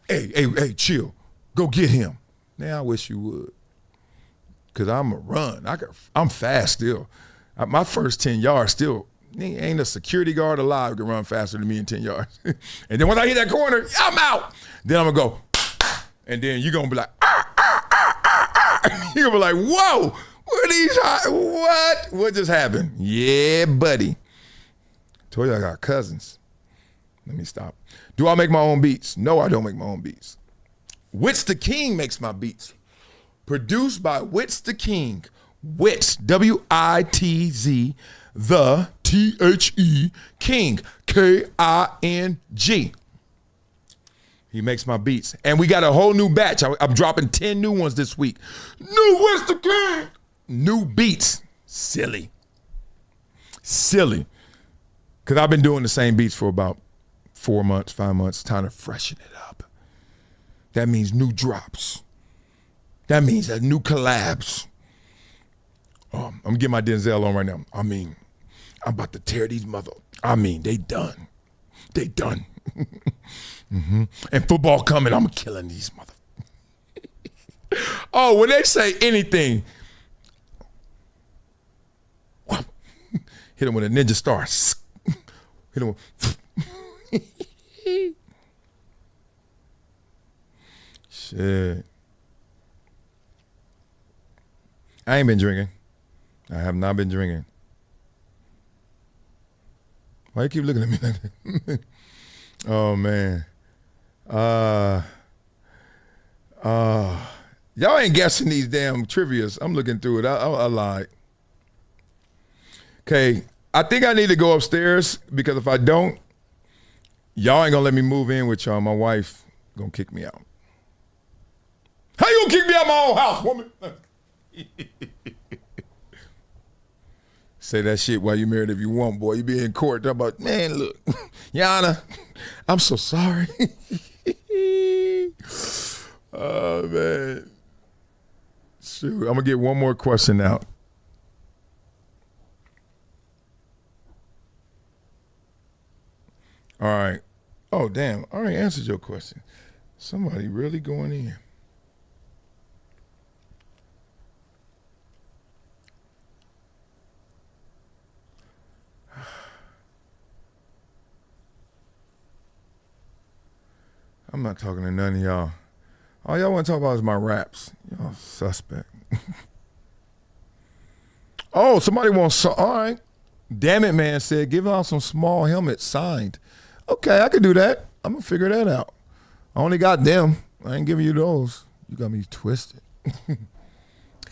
Hey, chill. Go get him. Now I wish you would. Because I'm a run. I'm fast still. My first 10 yards still, ain't a security guard alive who can run faster than me in 10 yards. And then when I hit that corner, I'm out. Then I'm going to go, and then you're going to be like, you're going to be like, whoa, what are these, what? What just happened? Yeah, buddy. Told you I got cousins. Let me stop. Do I make my own beats? No, I don't make my own beats. Wits the King makes my beats. Produced by Wits the King. Wits, W-I-T-Z, the T-H-E, King, K-I-N-G. He makes my beats. And we got a whole new batch. I'm dropping 10 new ones this week. New Wits the King. New beats. Silly. Because I've been doing the same beats for about 4 months, 5 months. Time to freshen it up. That means new drops. That means new collabs. I'm going to get my Denzel on right now. I mean, I'm about to tear these they done. They done. Mm-hmm. And football coming, I'm killing these Oh, when they say anything, hit him with a ninja star. Hit him with shit. I ain't been drinking. I have not been drinking. Why you keep looking at me like that? Oh, man. Y'all ain't guessing these damn trivias. I'm looking through it. I lied. Okay, I think I need to go upstairs because if I don't, y'all ain't gonna let me move in with y'all. My wife gonna kick me out. Hey! gonna kick me out my own house, woman? Say that shit while you married if you want, boy. You be in court talking about, man, look, Yana, I'm so sorry. Oh, man. Shoot, I'm gonna get one more question out. All right. Oh, damn. I already answered your question. Somebody really going in. I'm not talking to none of y'all. All y'all want to talk about is my raps. Y'all suspect. Oh, somebody wants, all right. Damn it, man said, give out some small helmets signed. Okay, I can do that. I'm going to figure that out. I only got them. I ain't giving you those. You got me twisted. Okay,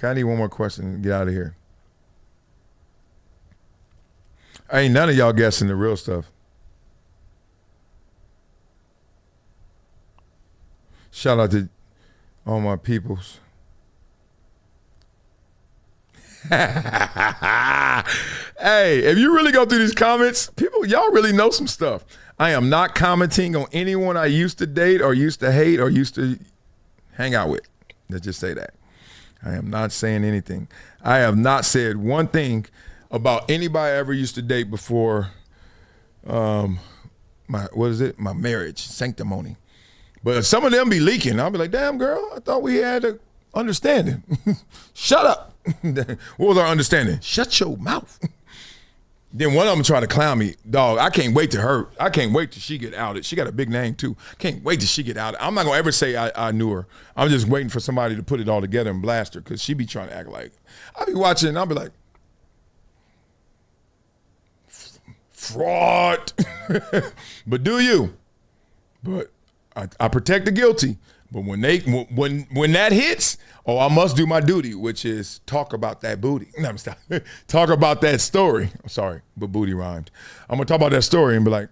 I need one more question and get out of here. Ain't none of y'all guessing the real stuff. Shout out to all my peoples. Hey, if you really go through these comments, people, y'all really know some stuff. I am not commenting on anyone I used to date or used to hate or used to hang out with. Let's just say that. I am not saying anything. I have not said one thing about anybody I ever used to date before my marriage, sanctimony. But some of them be leaking. I'll be like, damn, girl, I thought we had an understanding. Shut up. What was our understanding? Shut your mouth. Then one of them tried to clown me. Dog, I can't wait till she get outed. She got a big name too. Can't wait till she get outed. I'm not gonna ever say I knew her. I'm just waiting for somebody to put it all together and blast her because she be trying to act like. I'll be watching and I'll be like, fraud. But do you? But I protect the guilty. But when that hits, I must do my duty, which is talk about that booty. No, I'm stop. Talk about that story. I'm sorry, but booty rhymed. I'm gonna talk about that story and be like,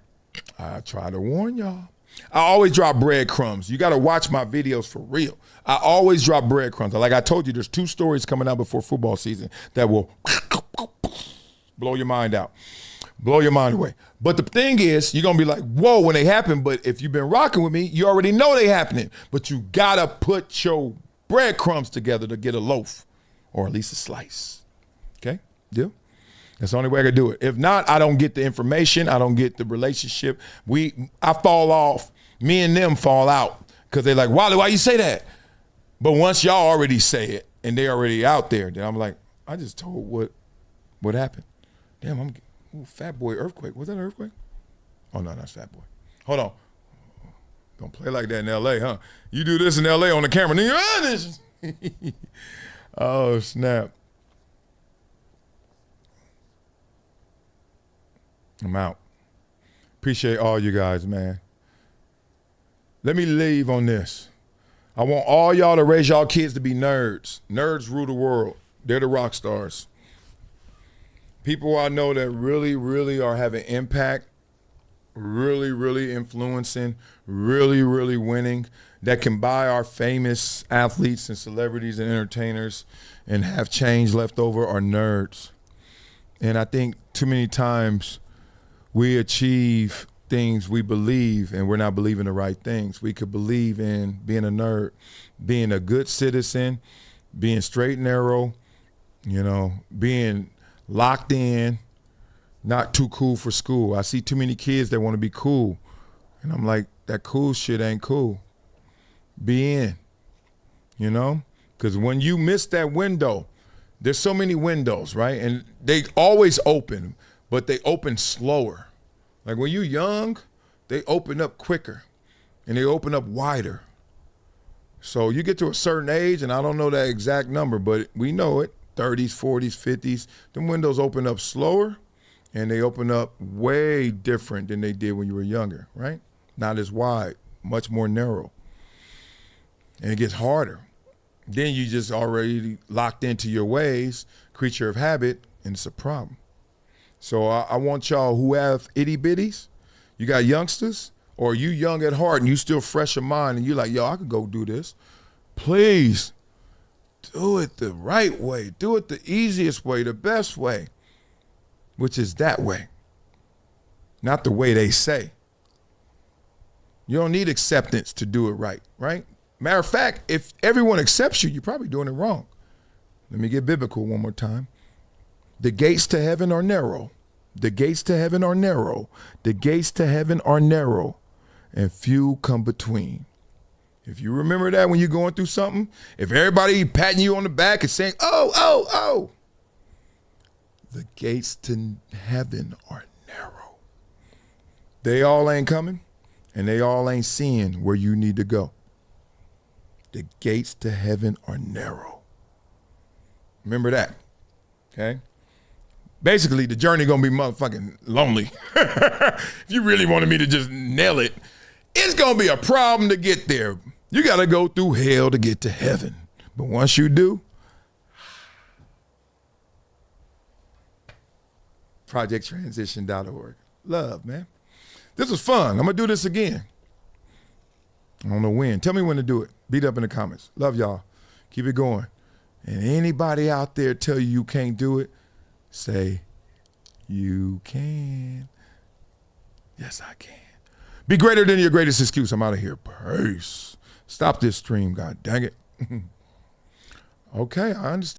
I try to warn y'all. I always drop breadcrumbs. You gotta watch my videos for real. I always drop breadcrumbs. Like I told you, there's 2 stories coming out before football season that will blow your mind out. Blow your mind away. But the thing is, you're going to be like, whoa, when they happen. But if you've been rocking with me, you already know they happening. But you got to put your breadcrumbs together to get a loaf or at least a slice. Okay? Deal? That's the only way I can do it. If not, I don't get the information. I don't get the relationship. I fall off. Me and them fall out because they're like, Wiley, why you say that? But once y'all already say it and they already out there, then I'm like, I just told what happened. Damn, Ooh, Fat Boy earthquake. Was that an earthquake? Oh, no, that's Fat Boy. Hold on. Don't play like that in L.A., huh? You do this in L.A. on the camera. Oh, snap. I'm out. Appreciate all you guys, man. Let me leave on this. I want all y'all to raise y'all kids to be nerds. Nerds rule the world. They're the rock stars. People I know that really, really are having impact, really, really influencing, really, really winning, that can buy our famous athletes and celebrities and entertainers and have change left over are nerds. And I think too many times we achieve things we believe and we're not believing the right things. We could believe in being a nerd, being a good citizen, being straight and narrow, being locked in, not too cool for school. I see too many kids that want to be cool. And I'm like, that cool shit ain't cool. Be in, Because when you miss that window, there's so many windows, right? And they always open, but they open slower. Like when you're young, they open up quicker and they open up wider. So you get to a certain age, and I don't know that exact number, but we know it. 30s, 40s, 50s, them windows open up slower and they open up way different than they did when you were younger, right? Not as wide, much more narrow. And it gets harder. Then you just already locked into your ways, creature of habit, and it's a problem. So I want y'all who have itty bitties, you got youngsters, or you young at heart and you still fresh of mind and you're like, yo, I could go do this. please do it the right way. Do it the easiest way, the best way, which is that way, not the way they say. You don't need acceptance to do it right, right? Matter of fact, if everyone accepts you, you're probably doing it wrong. Let me get biblical one more time. The gates to heaven are narrow. The gates to heaven are narrow. The gates to heaven are narrow, and few come between. If you remember that when you're going through something, if everybody patting you on the back and saying, oh, oh, oh, the gates to heaven are narrow. They all ain't coming, and they all ain't seeing where you need to go. The gates to heaven are narrow. Remember that, okay? Basically, the journey gonna be motherfucking lonely. If you really wanted me to just nail it, it's gonna be a problem to get there. You gotta go through hell to get to heaven. But once you do, projecttransition.org. Love, man. This was fun. I'm gonna do this again. I don't know when. Tell me when to do it. Beat up in the comments. Love y'all. Keep it going. And anybody out there tell you you can't do it, say, you can. Yes, I can. Be greater than your greatest excuse. I'm out of here. Peace. Stop this stream, God dang it. Okay, I understand.